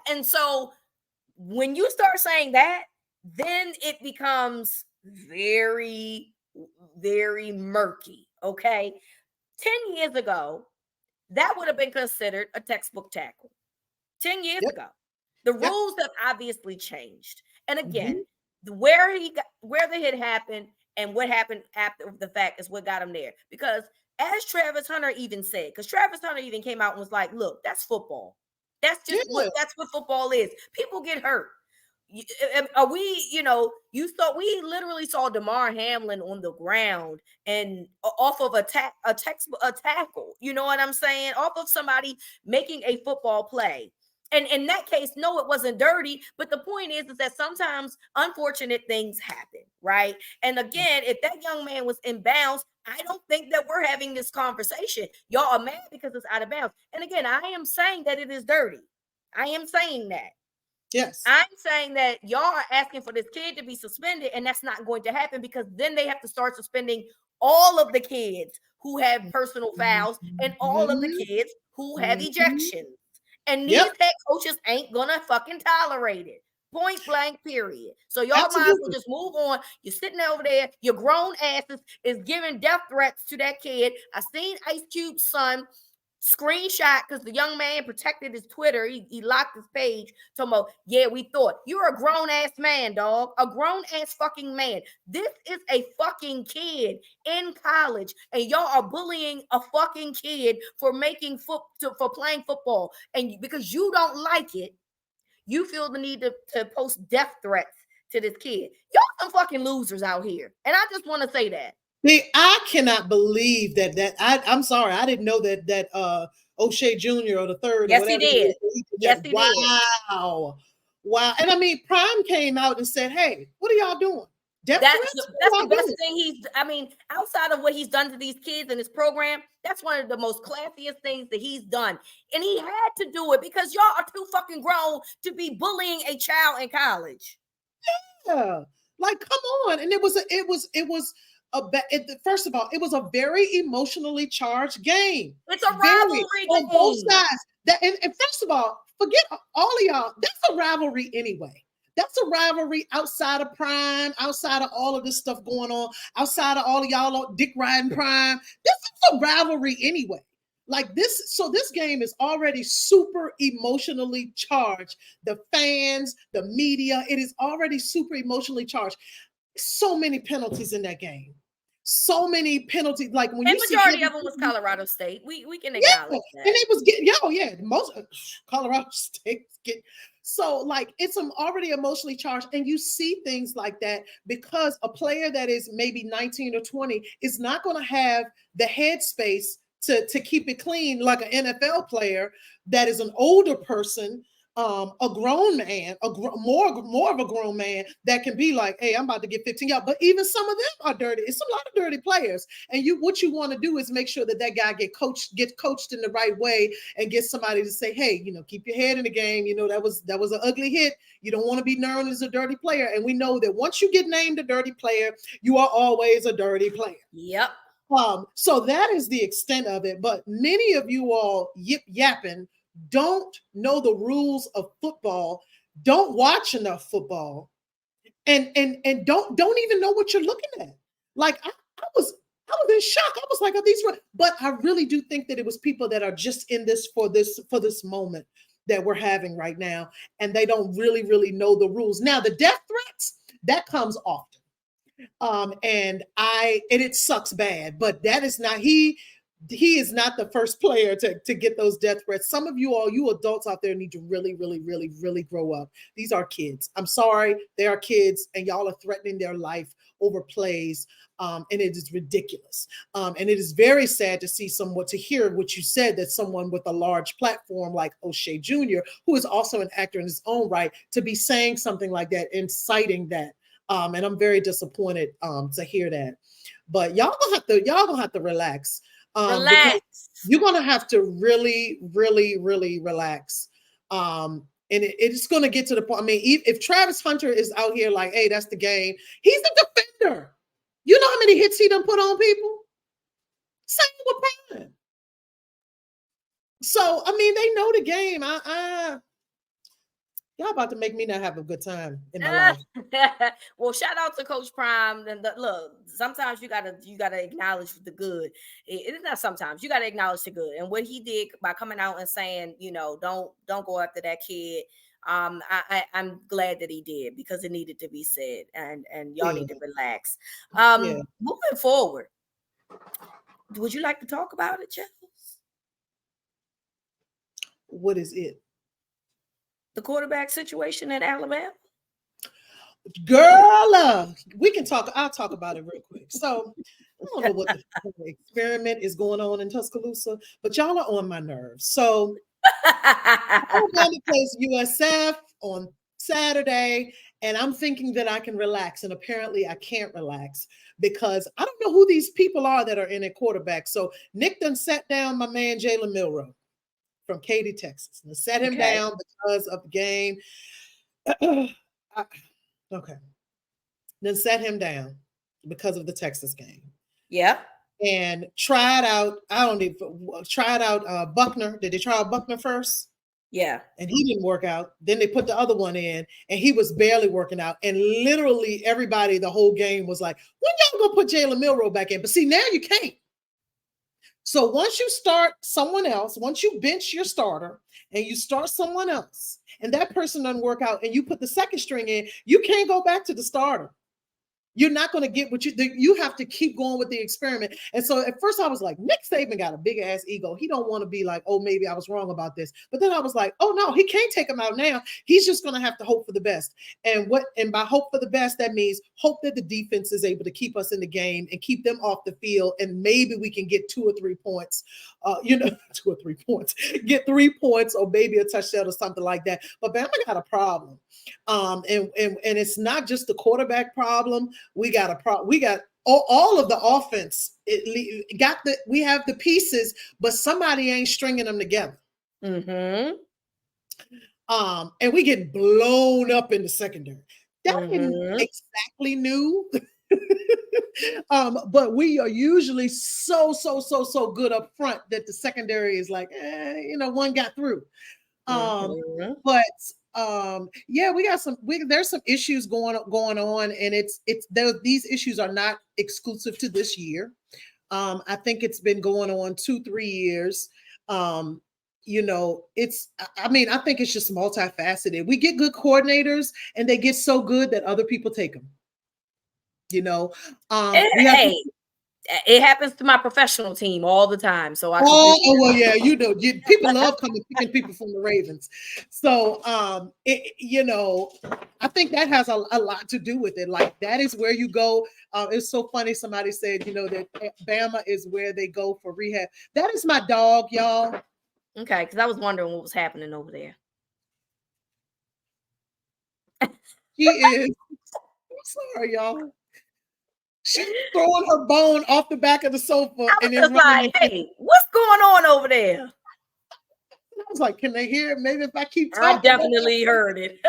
And so when you start saying that, then it becomes very, very murky. Okay. 10 years ago, that would have been considered a textbook tackle. 10 years ago. The rules have obviously changed. And again, where the hit happened and what happened after the fact is what got him there. Because as Travis Hunter even said, because Travis Hunter even came out and was like, look, that's football. That's just that's what football is. People get hurt. Are we, we literally saw DeMar Hamlin on the ground and off of a tackle, you know what I'm saying? Off of somebody making a football play. And in that case, no, it wasn't dirty. But the point is that sometimes unfortunate things happen, right? And again, if that young man was in bounds, I don't think that we're having this conversation. Y'all are mad because it's out of bounds. And again, I am saying that it is dirty. I am saying that. Yes. I'm saying that y'all are asking for this kid to be suspended, and that's not going to happen because then they have to start suspending all of the kids who have personal fouls and all of the kids who have ejections. And these head coaches ain't gonna fucking tolerate it. Point blank, period. So y'all might as well just move on. You're sitting over there, your grown asses is giving death threats to that kid. I seen Ice Cube's son screenshot because the young man protected his Twitter. He locked his page. Talking about, yeah, we thought you're a grown ass man, dog. A grown ass fucking man. This is a fucking kid in college, and y'all are bullying a fucking kid for for playing football, and because you don't like it, you feel the need to post death threats to this kid. Y'all some fucking losers out here, and I just want to say that. I cannot believe that I'm sorry, I didn't know that O'Shea Jr. or the third. Yes, he did. Yes, he did. Wow. And I mean, Prime came out and said, "Hey, what are y'all doing?" That's the best thing outside of what he's done to these kids in his program, that's one of the most classiest things that he's done. And he had to do it because y'all are too fucking grown to be bullying a child in college. Yeah. Like, come on. And it was first of all, it was a very emotionally charged game. It's a rivalry on both sides. And first of all, forget all of y'all. That's a rivalry anyway. That's a rivalry outside of Prime, outside of all of this stuff going on, outside of all of y'all dick riding Prime. This is a rivalry anyway. Like this, so this game is already super emotionally charged. The fans, the media, it is already super emotionally charged. So many penalties in that game. So many penalties. Like when and majority of them was Colorado State. We can acknowledge that. And it was getting, most Colorado State get. So like it's already emotionally charged, and you see things like that because a player that is maybe 19 or 20 is not going to have the headspace to keep it clean like an NFL player that is an older person, a grown man, more of a grown man that can be like, hey, I'm about to get 15 y'all. But even some of them are dirty. It's a lot of dirty players. And what you want to do is make sure that guy gets coached in the right way and get somebody to say, hey, keep your head in the game. That was an ugly hit. You don't want to be known as a dirty player. And we know that once you get named a dirty player, you are always a dirty player. Yep. So that is the extent of it. But many of you all yapping don't know the rules of football, don't watch enough football, and don't even know what you're looking at. Like I was in shock. I was like, are these? But I really do think that it was people that are just in this for this moment that we're having right now, and they don't really know the rules. Now the death threats, that comes often. And it sucks bad, but that is not he is not the first player to get those death threats. Some of you adults out there need to really grow up. These are kids. I'm sorry, they are kids, and y'all are threatening their life over plays. And it is ridiculous. And it is very sad to hear what you said, that someone with a large platform like O'Shea Jr., who is also an actor in his own right, to be saying something like that, inciting that. And I'm very disappointed to hear that. But y'all gonna have to relax. Relax. You're gonna have to really relax. And it's gonna get to the point. I mean, if Travis Hunter is out here like, hey, that's the game. He's a defender. You know how many hits he done put on people? Same with Prime. So I mean, they know the game. Y'all about to make me not have a good time in my life. Well, shout out to Coach Prime. And look, sometimes you gotta acknowledge the good. It's not sometimes, you gotta acknowledge the good. And what he did by coming out and saying, don't go after that kid. I'm glad that he did, because it needed to be said. And y'all need to relax. Moving forward, would you like to talk about it, Charles? What is it? The quarterback situation at Alabama? Girl, we can talk. I'll talk about it real quick. So I don't know what the experiment is going on in Tuscaloosa, but y'all are on my nerves. So Alabama plays USF on Saturday, and I'm thinking that I can relax. And apparently, I can't relax because I don't know who these people are that are in a quarterback. So Nick done sat down my man Jalen Milroe from Katy, Texas, and set him Okay. down because of the game. Okay, then set him down because of the Texas game. Yep. And tried out. I don't even tried out Buckner. Did they try out Buckner first? Yeah. And he didn't work out. Then they put the other one in, and he was barely working out. And literally everybody, the whole game was like, "When y'all gonna put Jalen Milroe back in?" But see, now you can't. So once you start someone else, once you bench your starter and you start someone else, and that person doesn't work out, and you put the second string in, you can't go back to the starter. You're not going to get what you have to keep going with the experiment. And so at first I was like, Nick Saban got a big ass ego. He don't want to be like, oh, maybe I was wrong about this. But then I was like, oh no, he can't take him out now. He's just going to have to hope for the best. And by hope for the best, that means hope that the defense is able to keep us in the game and keep them off the field. And maybe we can get 2 or 3 points, 2 or 3 points, get 3 points or maybe a touchdown or something like that. But Bama got a problem. And it's not just the quarterback problem. We got all of the offense. We have the pieces, but somebody ain't stringing them together. Mm-hmm. And we get blown up in the secondary. That isn't exactly new. But we are usually so good up front that the secondary is like, one got through. But yeah, there's some issues going on, and these issues are not exclusive to this year. I think it's been going on 2-3 years. I think it's just multifaceted. We get good coordinators, and they get so good that other people take them. It happens to my professional team all the time. So well, yeah, people love picking people from the Ravens. So, I think that has a lot to do with it. Like, that is where you go. It's so funny. Somebody said, that Bama is where they go for rehab. That is my dog, y'all. Okay, because I was wondering what was happening over there. She is. I'm sorry, y'all. She's throwing her bone off the back of the sofa. And it's like, hey, what's going on over there? I was like, can they hear it? Maybe if I keep talking. I definitely heard it.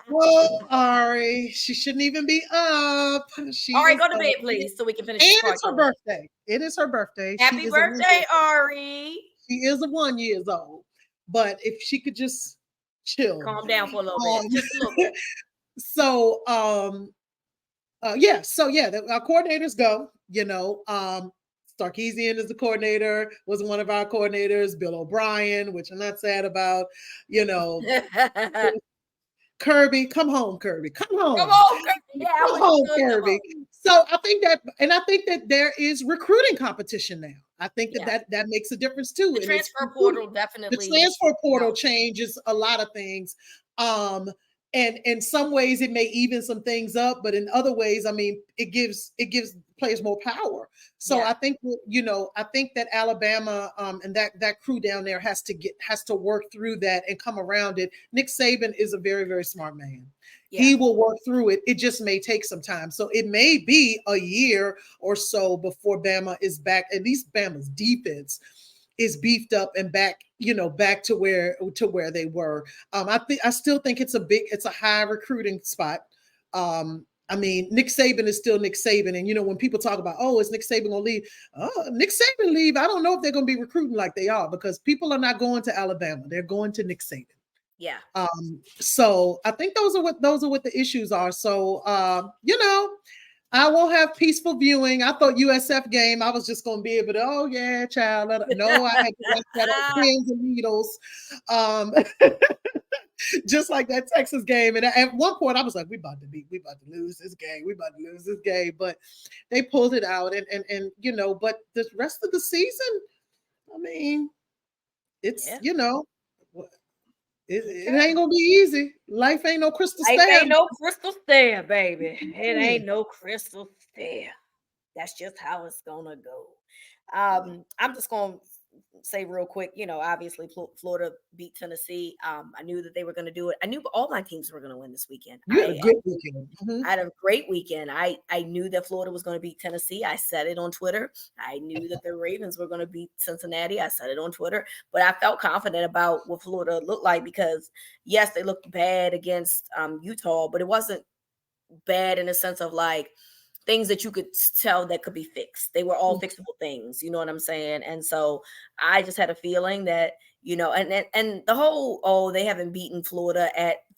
Well, Ari, she shouldn't even be up. All right, go to bed, please, so we can finish. And it's her birthday. It is her birthday. Happy birthday, Ari. She is 1 year old. But if she could just chill. Calm down for a little bit. Just a little bit. So, our coordinators go, Sarkisian is the coordinator, was one of our coordinators, Bill O'Brien, which I'm not sad about, Kirby, come home, Kirby, come home. Come on, Kirby. Yeah, come home, Kirby. So I think that there is recruiting competition now. I think that makes a difference too. The transfer portal definitely. The transfer portal changes a lot of things. And in some ways it may even some things up, but in other ways, it gives players more power. So I think, I think that Alabama and that crew down there has to work through that and come around it. Nick Saban is a very, very smart man. Yeah. He will work through it. It just may take some time. So it may be a year or so before Bama is back. At least Bama's defense is beefed up and back to where they were. I still think it's a high recruiting spot. Nick Saban is still Nick Saban. And, when people talk about, is Nick Saban going to leave? Nick Saban leave. I don't know if they're going to be recruiting like they are, because people are not going to Alabama. They're going to Nick Saban. Yeah. So I think those are what the issues are. So, I won't have peaceful viewing. I thought USF game, I was just going to be able to, oh yeah, child. No, I had to watch that on pins and needles. Just like that Texas game. And at one point I was like, we about to lose this game. But they pulled it out. And but the rest of the season, it's, it ain't gonna be easy. Life ain't no crystal stair. Life ain't no crystal stair, baby. It ain't no crystal stair. That's just how it's gonna go. I'm just gonna say real quick, obviously Florida beat Tennessee. I knew that they were going to do it. I knew all my teams were going to win this weekend. You had a good weekend. Mm-hmm. I had a great weekend. I knew that Florida was going to beat Tennessee. I said it on Twitter. I knew that the Ravens were going to beat Cincinnati. I said it on Twitter. But I felt confident about what Florida looked like because, yes, they looked bad against Utah, but it wasn't bad in the sense of like things that you could tell that could be fixed. They were all fixable things. You know what I'm saying? And so I just had a feeling that, and the whole, they haven't beaten Florida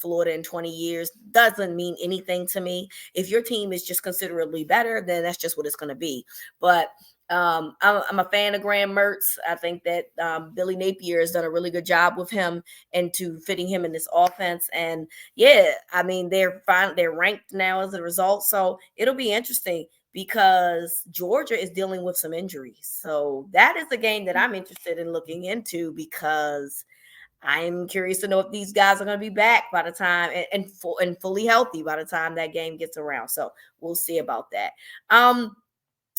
in 20 years doesn't mean anything to me. If your team is just considerably better, then that's just what it's going to be. But I'm a fan of Graham Mertz. I think that Billy Napier has done a really good job with him and to fitting him in this offense. And yeah, I mean, they're ranked now as a result. So it'll be interesting because Georgia is dealing with some injuries. So that is the game that I'm interested in looking into because I'm curious to know if these guys are going to be back by the time and fully healthy by the time that game gets around. So we'll see about that.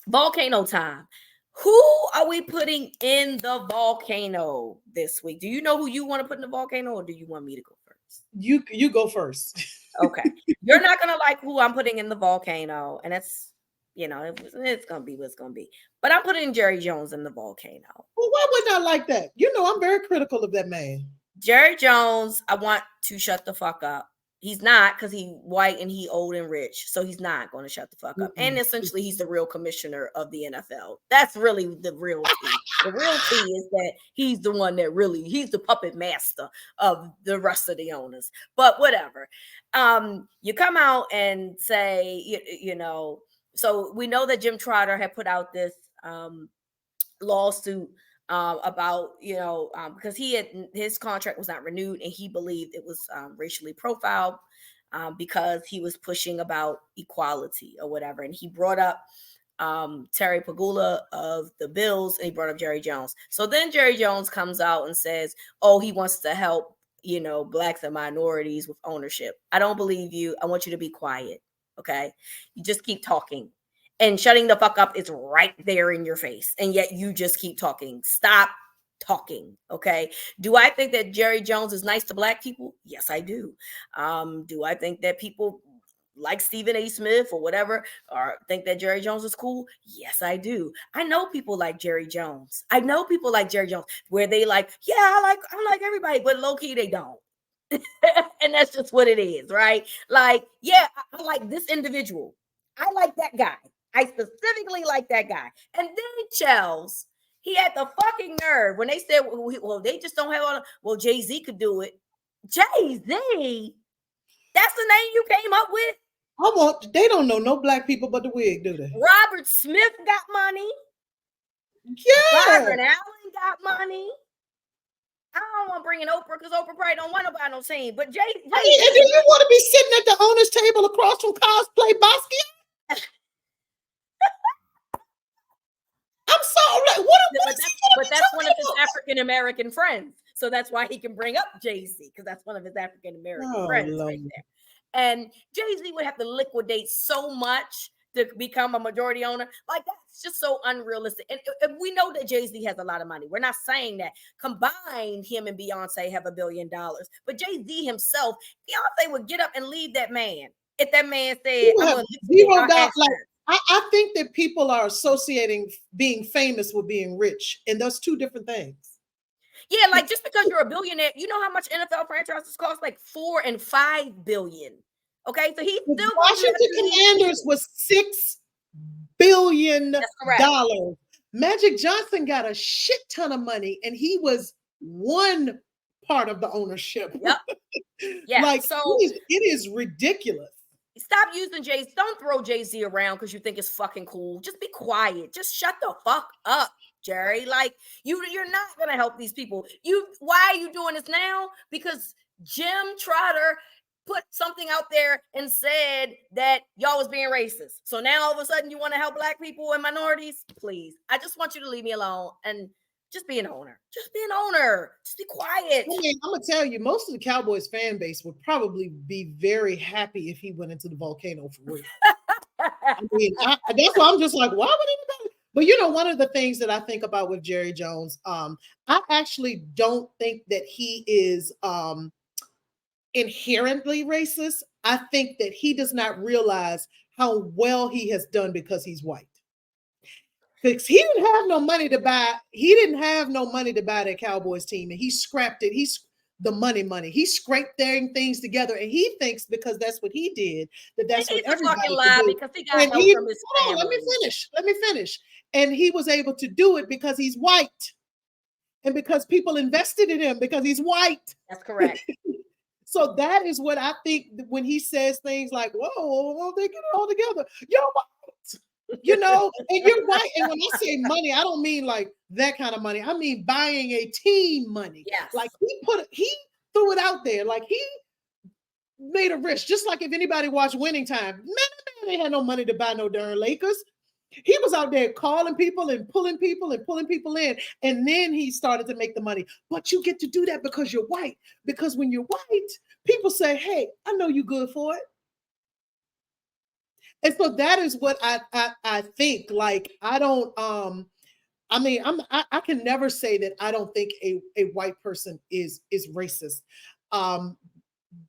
Volcano time. Who are we putting in the volcano this week? Do you know who you want to put in the volcano, or do you want me to go first? You go first. Okay. You're not gonna like who I'm putting in the volcano, and it's it's gonna be what's gonna be. But I'm putting Jerry Jones in the volcano. Well, why would I like that? I'm very critical of that man. Jerry Jones, I want to shut the fuck up. He's not, because he's white and he old and rich. So he's not going to shut the fuck up. And essentially, he's the real commissioner of the NFL. That's really the real tea. The real tea is that he's the one that he's the puppet master of the rest of the owners. But whatever. You come out and say, so we know that Jim Trotter had put out this lawsuit about because his contract was not renewed and he believed it was racially profiled because he was pushing about equality or whatever, and he brought up Terry Pagula of the Bills and he brought up Jerry Jones. So then Jerry Jones comes out and says, oh, he wants to help blacks and minorities with ownership. I don't believe you. I want you to be quiet. Okay, you just keep talking. And shutting the fuck up is right there in your face. And yet you just keep talking. Stop talking. Okay. Do I think that Jerry Jones is nice to black people? Yes, I do. Do I think that people like Stephen A. Smith or whatever, or think that Jerry Jones is cool? Yes, I do. I know people like Jerry Jones. Where they like, yeah, I like everybody, but low key they don't. And that's just what it is, right? Like, yeah, I like this individual. I like that guy. I specifically like that guy. And then Charles, he had the fucking nerve when they said, well, they just don't have all the, well, Jay-Z could do it. Jay-Z? That's the name you came up with? They don't know no black people but the wig, do they? Robert Smith got money. Yeah. Byron Allen got money. I don't want to bring in Oprah because Oprah probably don't want nobody on no team. But Jay, and do you want to be sitting at the owner's table across from Cosplay Basquiat? I'm sorry. But that's one of his African American friends. So that's why he can bring up Jay-Z, because that's one of his African American friends right there. And Jay-Z would have to liquidate so much to become a majority owner. Like, that's just so unrealistic. And we know that Jay-Z has a lot of money. We're not saying that. Combined, him and Beyonce have $1 billion. But Jay-Z himself, Beyonce would get up and leave that man. If that man said, I think that people are associating being famous with being rich, and those two different things. Yeah, like just because you're a billionaire, you know how much NFL franchises cost? Like $4 and $5 billion. Okay, so he's still Washington Commanders was $6 billion. Magic Johnson got a shit ton of money, and he was one part of the ownership. Yep. Yeah. Like, so it is ridiculous. Stop using Jay-Z. Don't throw Jay-Z around because you think it's fucking cool. Just be quiet. Just shut the fuck up, Jerry. Like, you're not gonna help these people. Why are you doing this now? Because Jim Trotter put something out there and said that y'all was being racist. So now all of a sudden you want to help black people and minorities? Please. I just want you to leave me alone and just be an owner. Just be an owner. Just be quiet. I mean, I'm going to tell you, most of the Cowboys fan base would probably be very happy if he went into the volcano for real. I mean, that's why I'm just like, why would anybody? But you know, one of the things that I think about with Jerry Jones, I actually don't think that he is inherently racist. I think that he does not realize how well he has done because he's white. Because he didn't have no money to buy, he didn't have no money to buy that Cowboys team, and he scrapped it. He's the money. He scraped their things together, and he thinks because that's what he did, that's what He's a everybody fucking can lie do. because he got And help he, from his hold on, let me family. finish. Let me finish. And he was able to do it because he's white, and because people invested in him because he's white. That's correct. So that is what I think when he says things like, whoa, they get it all together. You're white, you know, and you're right. And when I say money, I don't mean like that kind of money. I mean buying a team money. Yes. Like he threw it out there. Like he made a risk. Just like if anybody watched Winning Time, man, they had no money to buy no darn Lakers. He was out there calling people and pulling people in. And then he started to make the money. But you get to do that because you're white. Because when you're white, people say, hey, I know you're good for it. And so that is what I think. Like, I don't, I mean, I can never say that I don't think a white person is racist.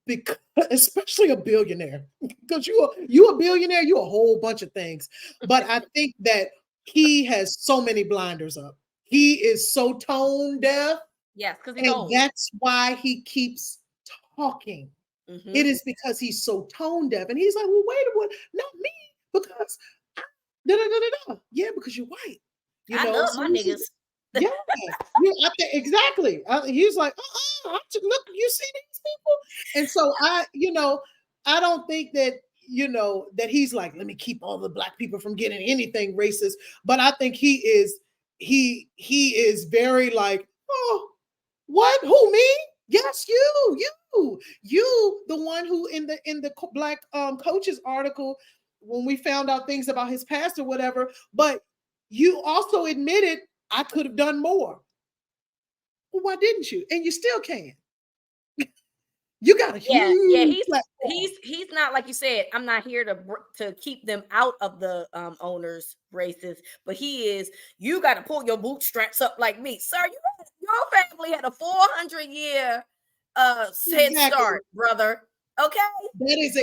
Because especially a billionaire, because you a billionaire, you a whole bunch of things. But I think that he has so many blinders up. He is so tone deaf. Yes, because he's And old. that's why he keeps talking. Mm-hmm. It is because he's so tone deaf. And he's like, well, wait a minute, not me, because yeah, because you're white. You I know, love so my niggas. yeah, exactly. He's like, look, you see these people, and so I don't think that that he's like, let me keep all the black people from getting anything racist, but I think he is very like, oh, what? Who, me? Yes, you, the one who in the black coaches article when we found out things about his past or whatever, but you also admitted I could have done more. Well, why didn't you? And you still can. You got a huge platform. He's not, like you said, I'm not here to keep them out of the owners races, but he is. You got to pull your bootstraps up like me, sir. Your family had a 400-year head start, brother. Okay, that is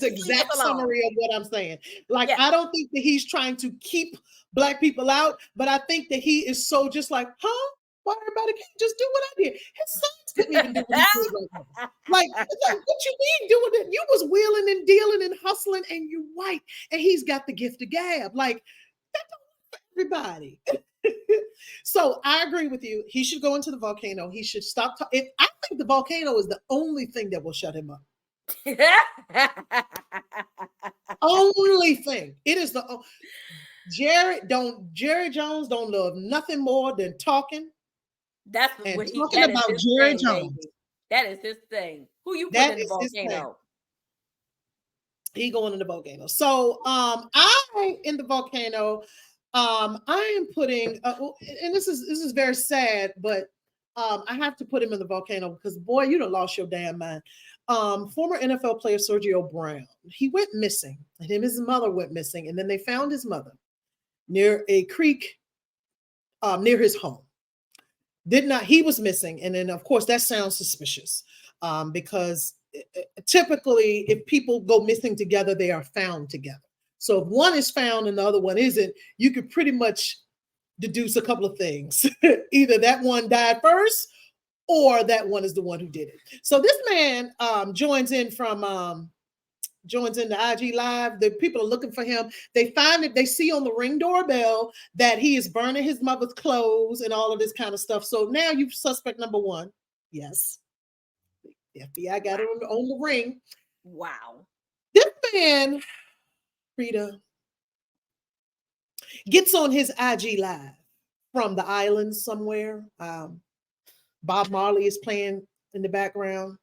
exact summary of what I'm saying. Like, I don't think that he's trying to keep black people out, but I think that he is so just like, huh? Why everybody can't just do what I did? His sons couldn't even do what he did right now. Like, what you mean doing it? You was wheeling and dealing and hustling, and you're white, and he's got the gift of gab. Like, that don't work for everybody. So I agree with you. He should go into the volcano. He should stop. I think the volcano is the only thing that will shut him up. Only thing. It is the Jerry Jones don't love nothing more than talking. That's and what talking about Jerry Jones. Baby. That is his thing. Who you put in the volcano? He going in the volcano. So I in the volcano, I am putting and this is very sad, but I have to put him in the volcano because boy, you done lost your damn mind. Former NFL player Sergio Brown, he went missing, and him and his mother went missing, and then they found his mother near a creek near his home. He was missing, and then of course that sounds suspicious because typically if people go missing together, they are found together. So if one is found and the other one isn't, you could pretty much deduce a couple of things. Either that one died first or that one is the one who did it. So this man joins in the IG Live. The people are looking for him. They find it. They see on the Ring doorbell that he is burning his mother's clothes and all of this kind of stuff. So now you suspect number one. Yes. The FBI got it on the Ring. Wow. This man, Rita, gets on his IG Live from the islands somewhere. Bob Marley is playing in the background.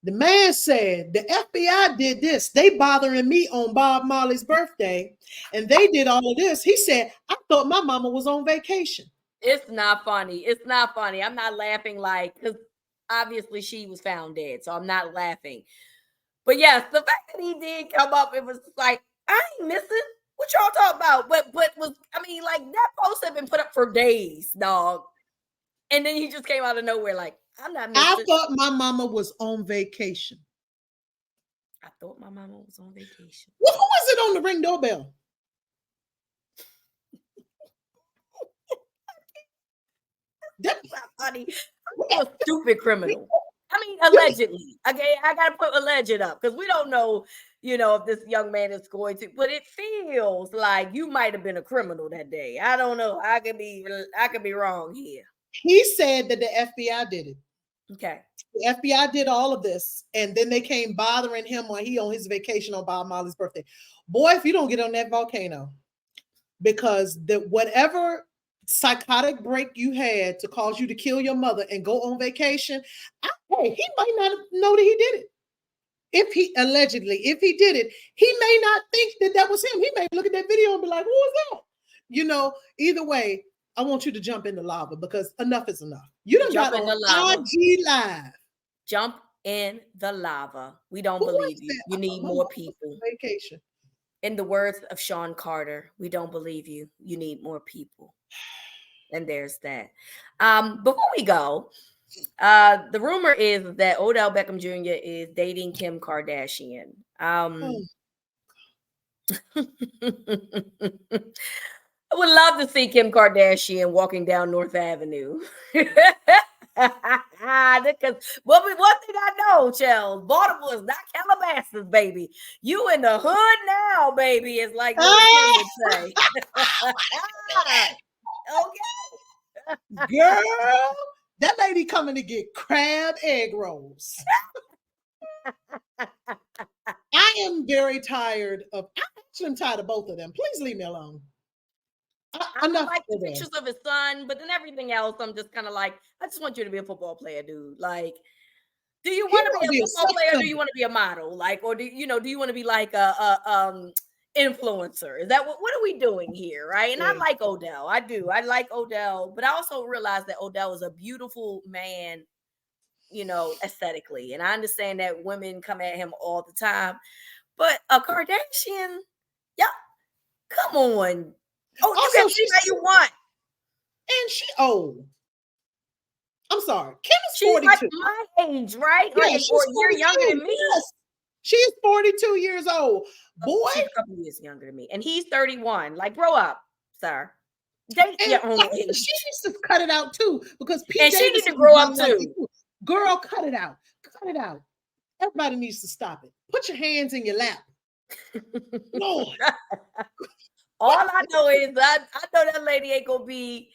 The man said, the FBI did this. They bothering me on Bob Marley's birthday, and they did all of this. He said, I thought my mama was on vacation. It's not funny. It's not funny. I'm not laughing because obviously she was found dead, so I'm not laughing. But yes, the fact that he did come up, it was like, I ain't missing. What y'all talking about? But was I mean, like that post had been put up for days, dog. And then he just came out of nowhere, like, I'm not I missing. thought my mama was on vacation. I thought my mama was on vacation. Well, who is it on the Ring doorbell? That's not funny. You're a stupid criminal. I mean, allegedly. Okay, I gotta put alleged up because we don't know, if this young man is going to, but it feels like you might have been a criminal that day. I don't know. I could be wrong here. He said that the FBI did it. Okay. The FBI did all of this, and then they came bothering him while he on his vacation on Bob Marley's birthday. Boy, if you don't get on that volcano, because whatever psychotic break you had to cause you to kill your mother and go on vacation, hey, he might not know that he did it. If he did it, he may not think that was him. He may look at that video and be like, "Who is that?" Either way, I want you to jump in the lava because enough is enough. You done got on IG Live. Jump in the lava. We don't believe you. You need more people. Vacation. In the words of Sean Carter, we don't believe you. You need more people. And there's that. Before we go, the rumor is that Odell Beckham Jr. is dating Kim Kardashian. I would love to see Kim Kardashian walking down North Avenue. Because one thing I know, Chels, Baltimore is not Calabasas, baby. You in the hood now, baby. It's like what would say. Okay. Girl, that lady coming to get crab egg rolls. I am very tired of, I'm tired of both of them. Please leave me alone. I like the pictures of his son, but then everything else, I'm just kind of like, I just want you to be a football player, dude. Like, do you want to be a football player? Or do you want to be a model? Like, or do you want to be like a influencer? Is that what are we doing here, right? And I like Odell. I do. I like Odell, but I also realize that Odell is a beautiful man, aesthetically, and I understand that women come at him all the time, but a Kardashian, yeah, come on. Oh, you can be how you want. And she old. I'm sorry. Kim is 42. She's like my age, right? Yeah, like, or a year younger than me. Yes. She is 42 years old. Boy. She's a couple years younger than me. And he's 31. Like, grow up, sir. Date your own age. She needs to cut it out too. Because and she needs to grow up too. Girl, cut it out. Cut it out. Everybody needs to stop it. Put your hands in your lap. Lord. All I know is I know that lady ain't gonna be.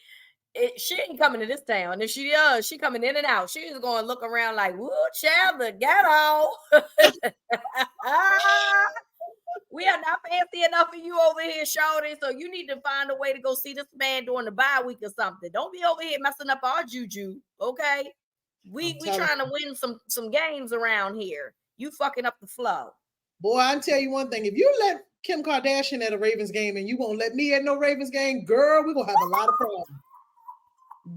She ain't coming to this town. If she does, she coming in and out. She's going to look around like, "Woo, child, the ghetto." We are not fancy enough for you over here, shorty. So you need to find a way to go see this man during the bye week or something. Don't be over here messing up our juju, okay? We trying to win some games around here. You fucking up the flow. Boy, I tell you one thing. If you let Kim Kardashian at a Ravens game and you won't let me at no Ravens game, girl, we're going to have a lot of problems.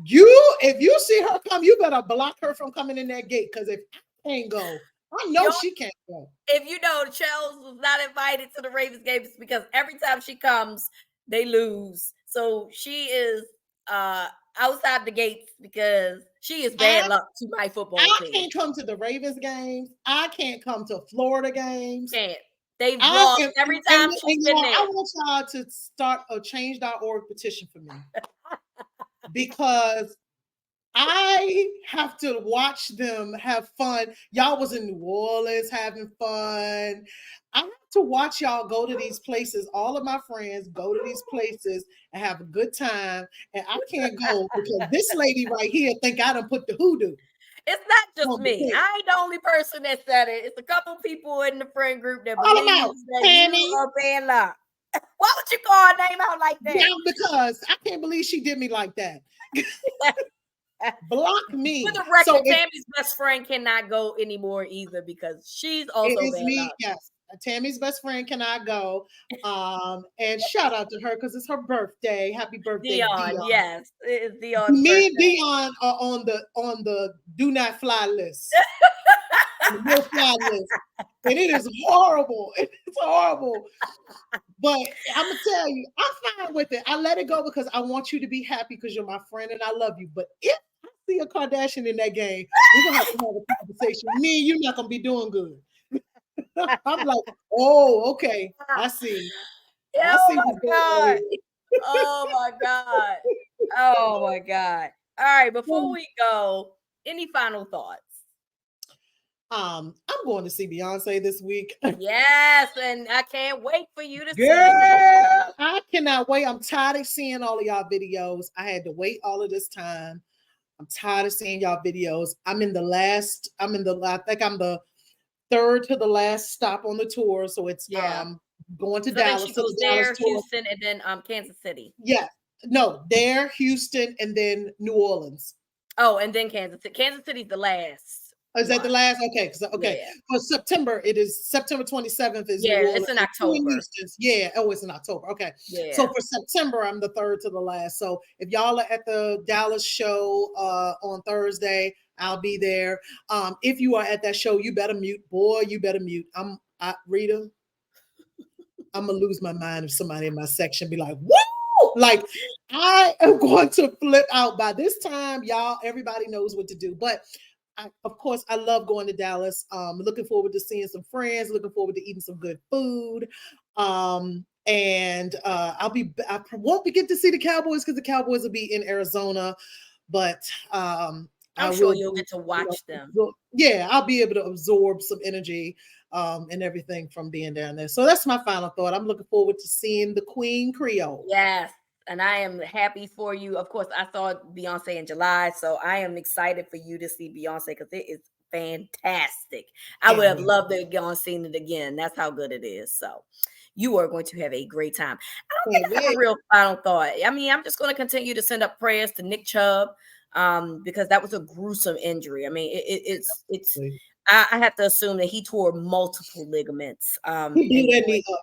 If you see her come, you better block her from coming in that gate, because if I can't go, I know she can't go. If you know Chels was not invited to the Ravens games because every time she comes, they lose. So she is outside the gates because she is bad luck to my football team. I can't come to the Ravens games. I can't come to Florida games. Can't. They've lost every time she's been there. I want y'all to start a change.org petition for me. Because I have to watch them have fun. Y'all was in New Orleans having fun. I have to watch y'all go to these places. All of my friends go to these places and have a good time. And I can't go because this lady right here think I done put the hoodoo. It's not just me. I ain't the only person that said it. It's a couple people in the friend group that believe that you are bad luck. Why would you call her name out like that? Yeah, because I can't believe she did me like that. Block me. For the record, Tammy's best friend cannot go anymore either because she's also bad luck. Yes. Tammy's best friend cannot go. And shout out to her because it's her birthday. Happy birthday, Dion. Yes, it's Dion's Me birthday. and Dion are on the do not fly list. on the no-fly list, and it is horrible. It's horrible. But I'm gonna tell you, I'm fine with it. I let it go because I want you to be happy because you're my friend and I love you. But if I see a Kardashian in that game, we're gonna have to have a conversation. Me and you're not gonna be doing good. I'm like, oh, okay. I see. I Oh see my what's going God. on. Oh my God. Oh my God. All right, before we go, any final thoughts? I'm going to see Beyonce this week. Yes, and I can't wait for you to see it. Girl, I cannot wait. I'm tired of seeing all of y'all videos. I had to wait all of this time. I'm tired of seeing y'all videos. I think I'm the third to the last stop on the tour. So it's Yeah. going to So then Dallas. she So goes the Dallas there, tour. Houston, and then Kansas City. Yeah. No, there, Houston, and then New Orleans. Oh, and then Kansas City. Kansas City's the last. Is that the last? Okay. Okay. Yeah. For September, it is September 27th is New Yeah, Orleans. it's in October. Yeah. Oh, it's in October. Okay. Yeah. So for September, I'm the third to the last. So if y'all are at the Dallas show on Thursday, I'll be there. If you are at that show, you better mute. Boy, you better mute. Rita, I'm gonna lose my mind if somebody in my section be like, whoa! Like, I am going to flip out by this time. Y'all, everybody knows what to do. But of course, I love going to Dallas. Looking forward to seeing some friends, looking forward to eating some good food. And I won't get to see the Cowboys because the Cowboys will be in Arizona, but I'm sure you'll get to watch them. Yeah, I'll be able to absorb some energy and everything from being down there. So that's my final thought. I'm looking forward to seeing the Queen Creole. Yes. And I am happy for you. Of course, I saw Beyonce in July, so I am excited for you to see Beyonce because it is fantastic. I would have loved to go and seen it again. That's how good it is. So you are going to have a great time. I don't think I have a real final thought. I mean, I'm just going to continue to send up prayers to Nick Chubb because that was a gruesome injury. I mean, it's I have to assume that he tore multiple ligaments. He blew that knee up.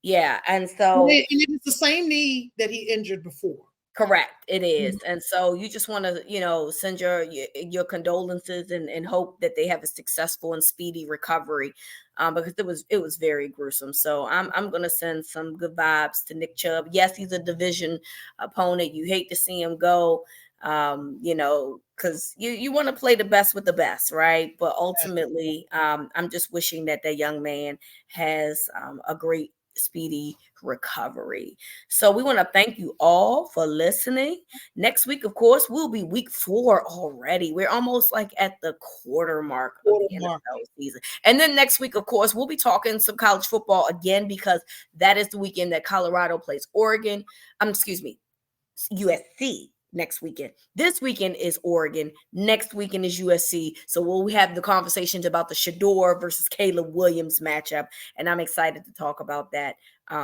Yeah, and so it is the same knee that he injured before. Correct, it is. And so you just want to, send your condolences and hope that they have a successful and speedy recovery, because it was very gruesome. So I'm gonna send some good vibes to Nick Chubb. Yes, he's a division opponent. You hate to see him go, because you want to play the best with the best, right? But ultimately, I'm just wishing that young man has a great speedy recovery. So we want to thank you all for listening. Next week, of course, will be week 4 already. We're almost like at the quarter mark of the NFL season. And then next week, of course, we'll be talking some college football again because that is the weekend that Colorado plays Oregon. USC next weekend. This weekend is Oregon. Next weekend is USC. So we'll have the conversations about the Shedeur versus Caleb Williams matchup. And I'm excited to talk about that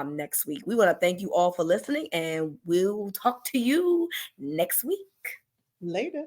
next week. We want to thank you all for listening, and we'll talk to you next week. Later.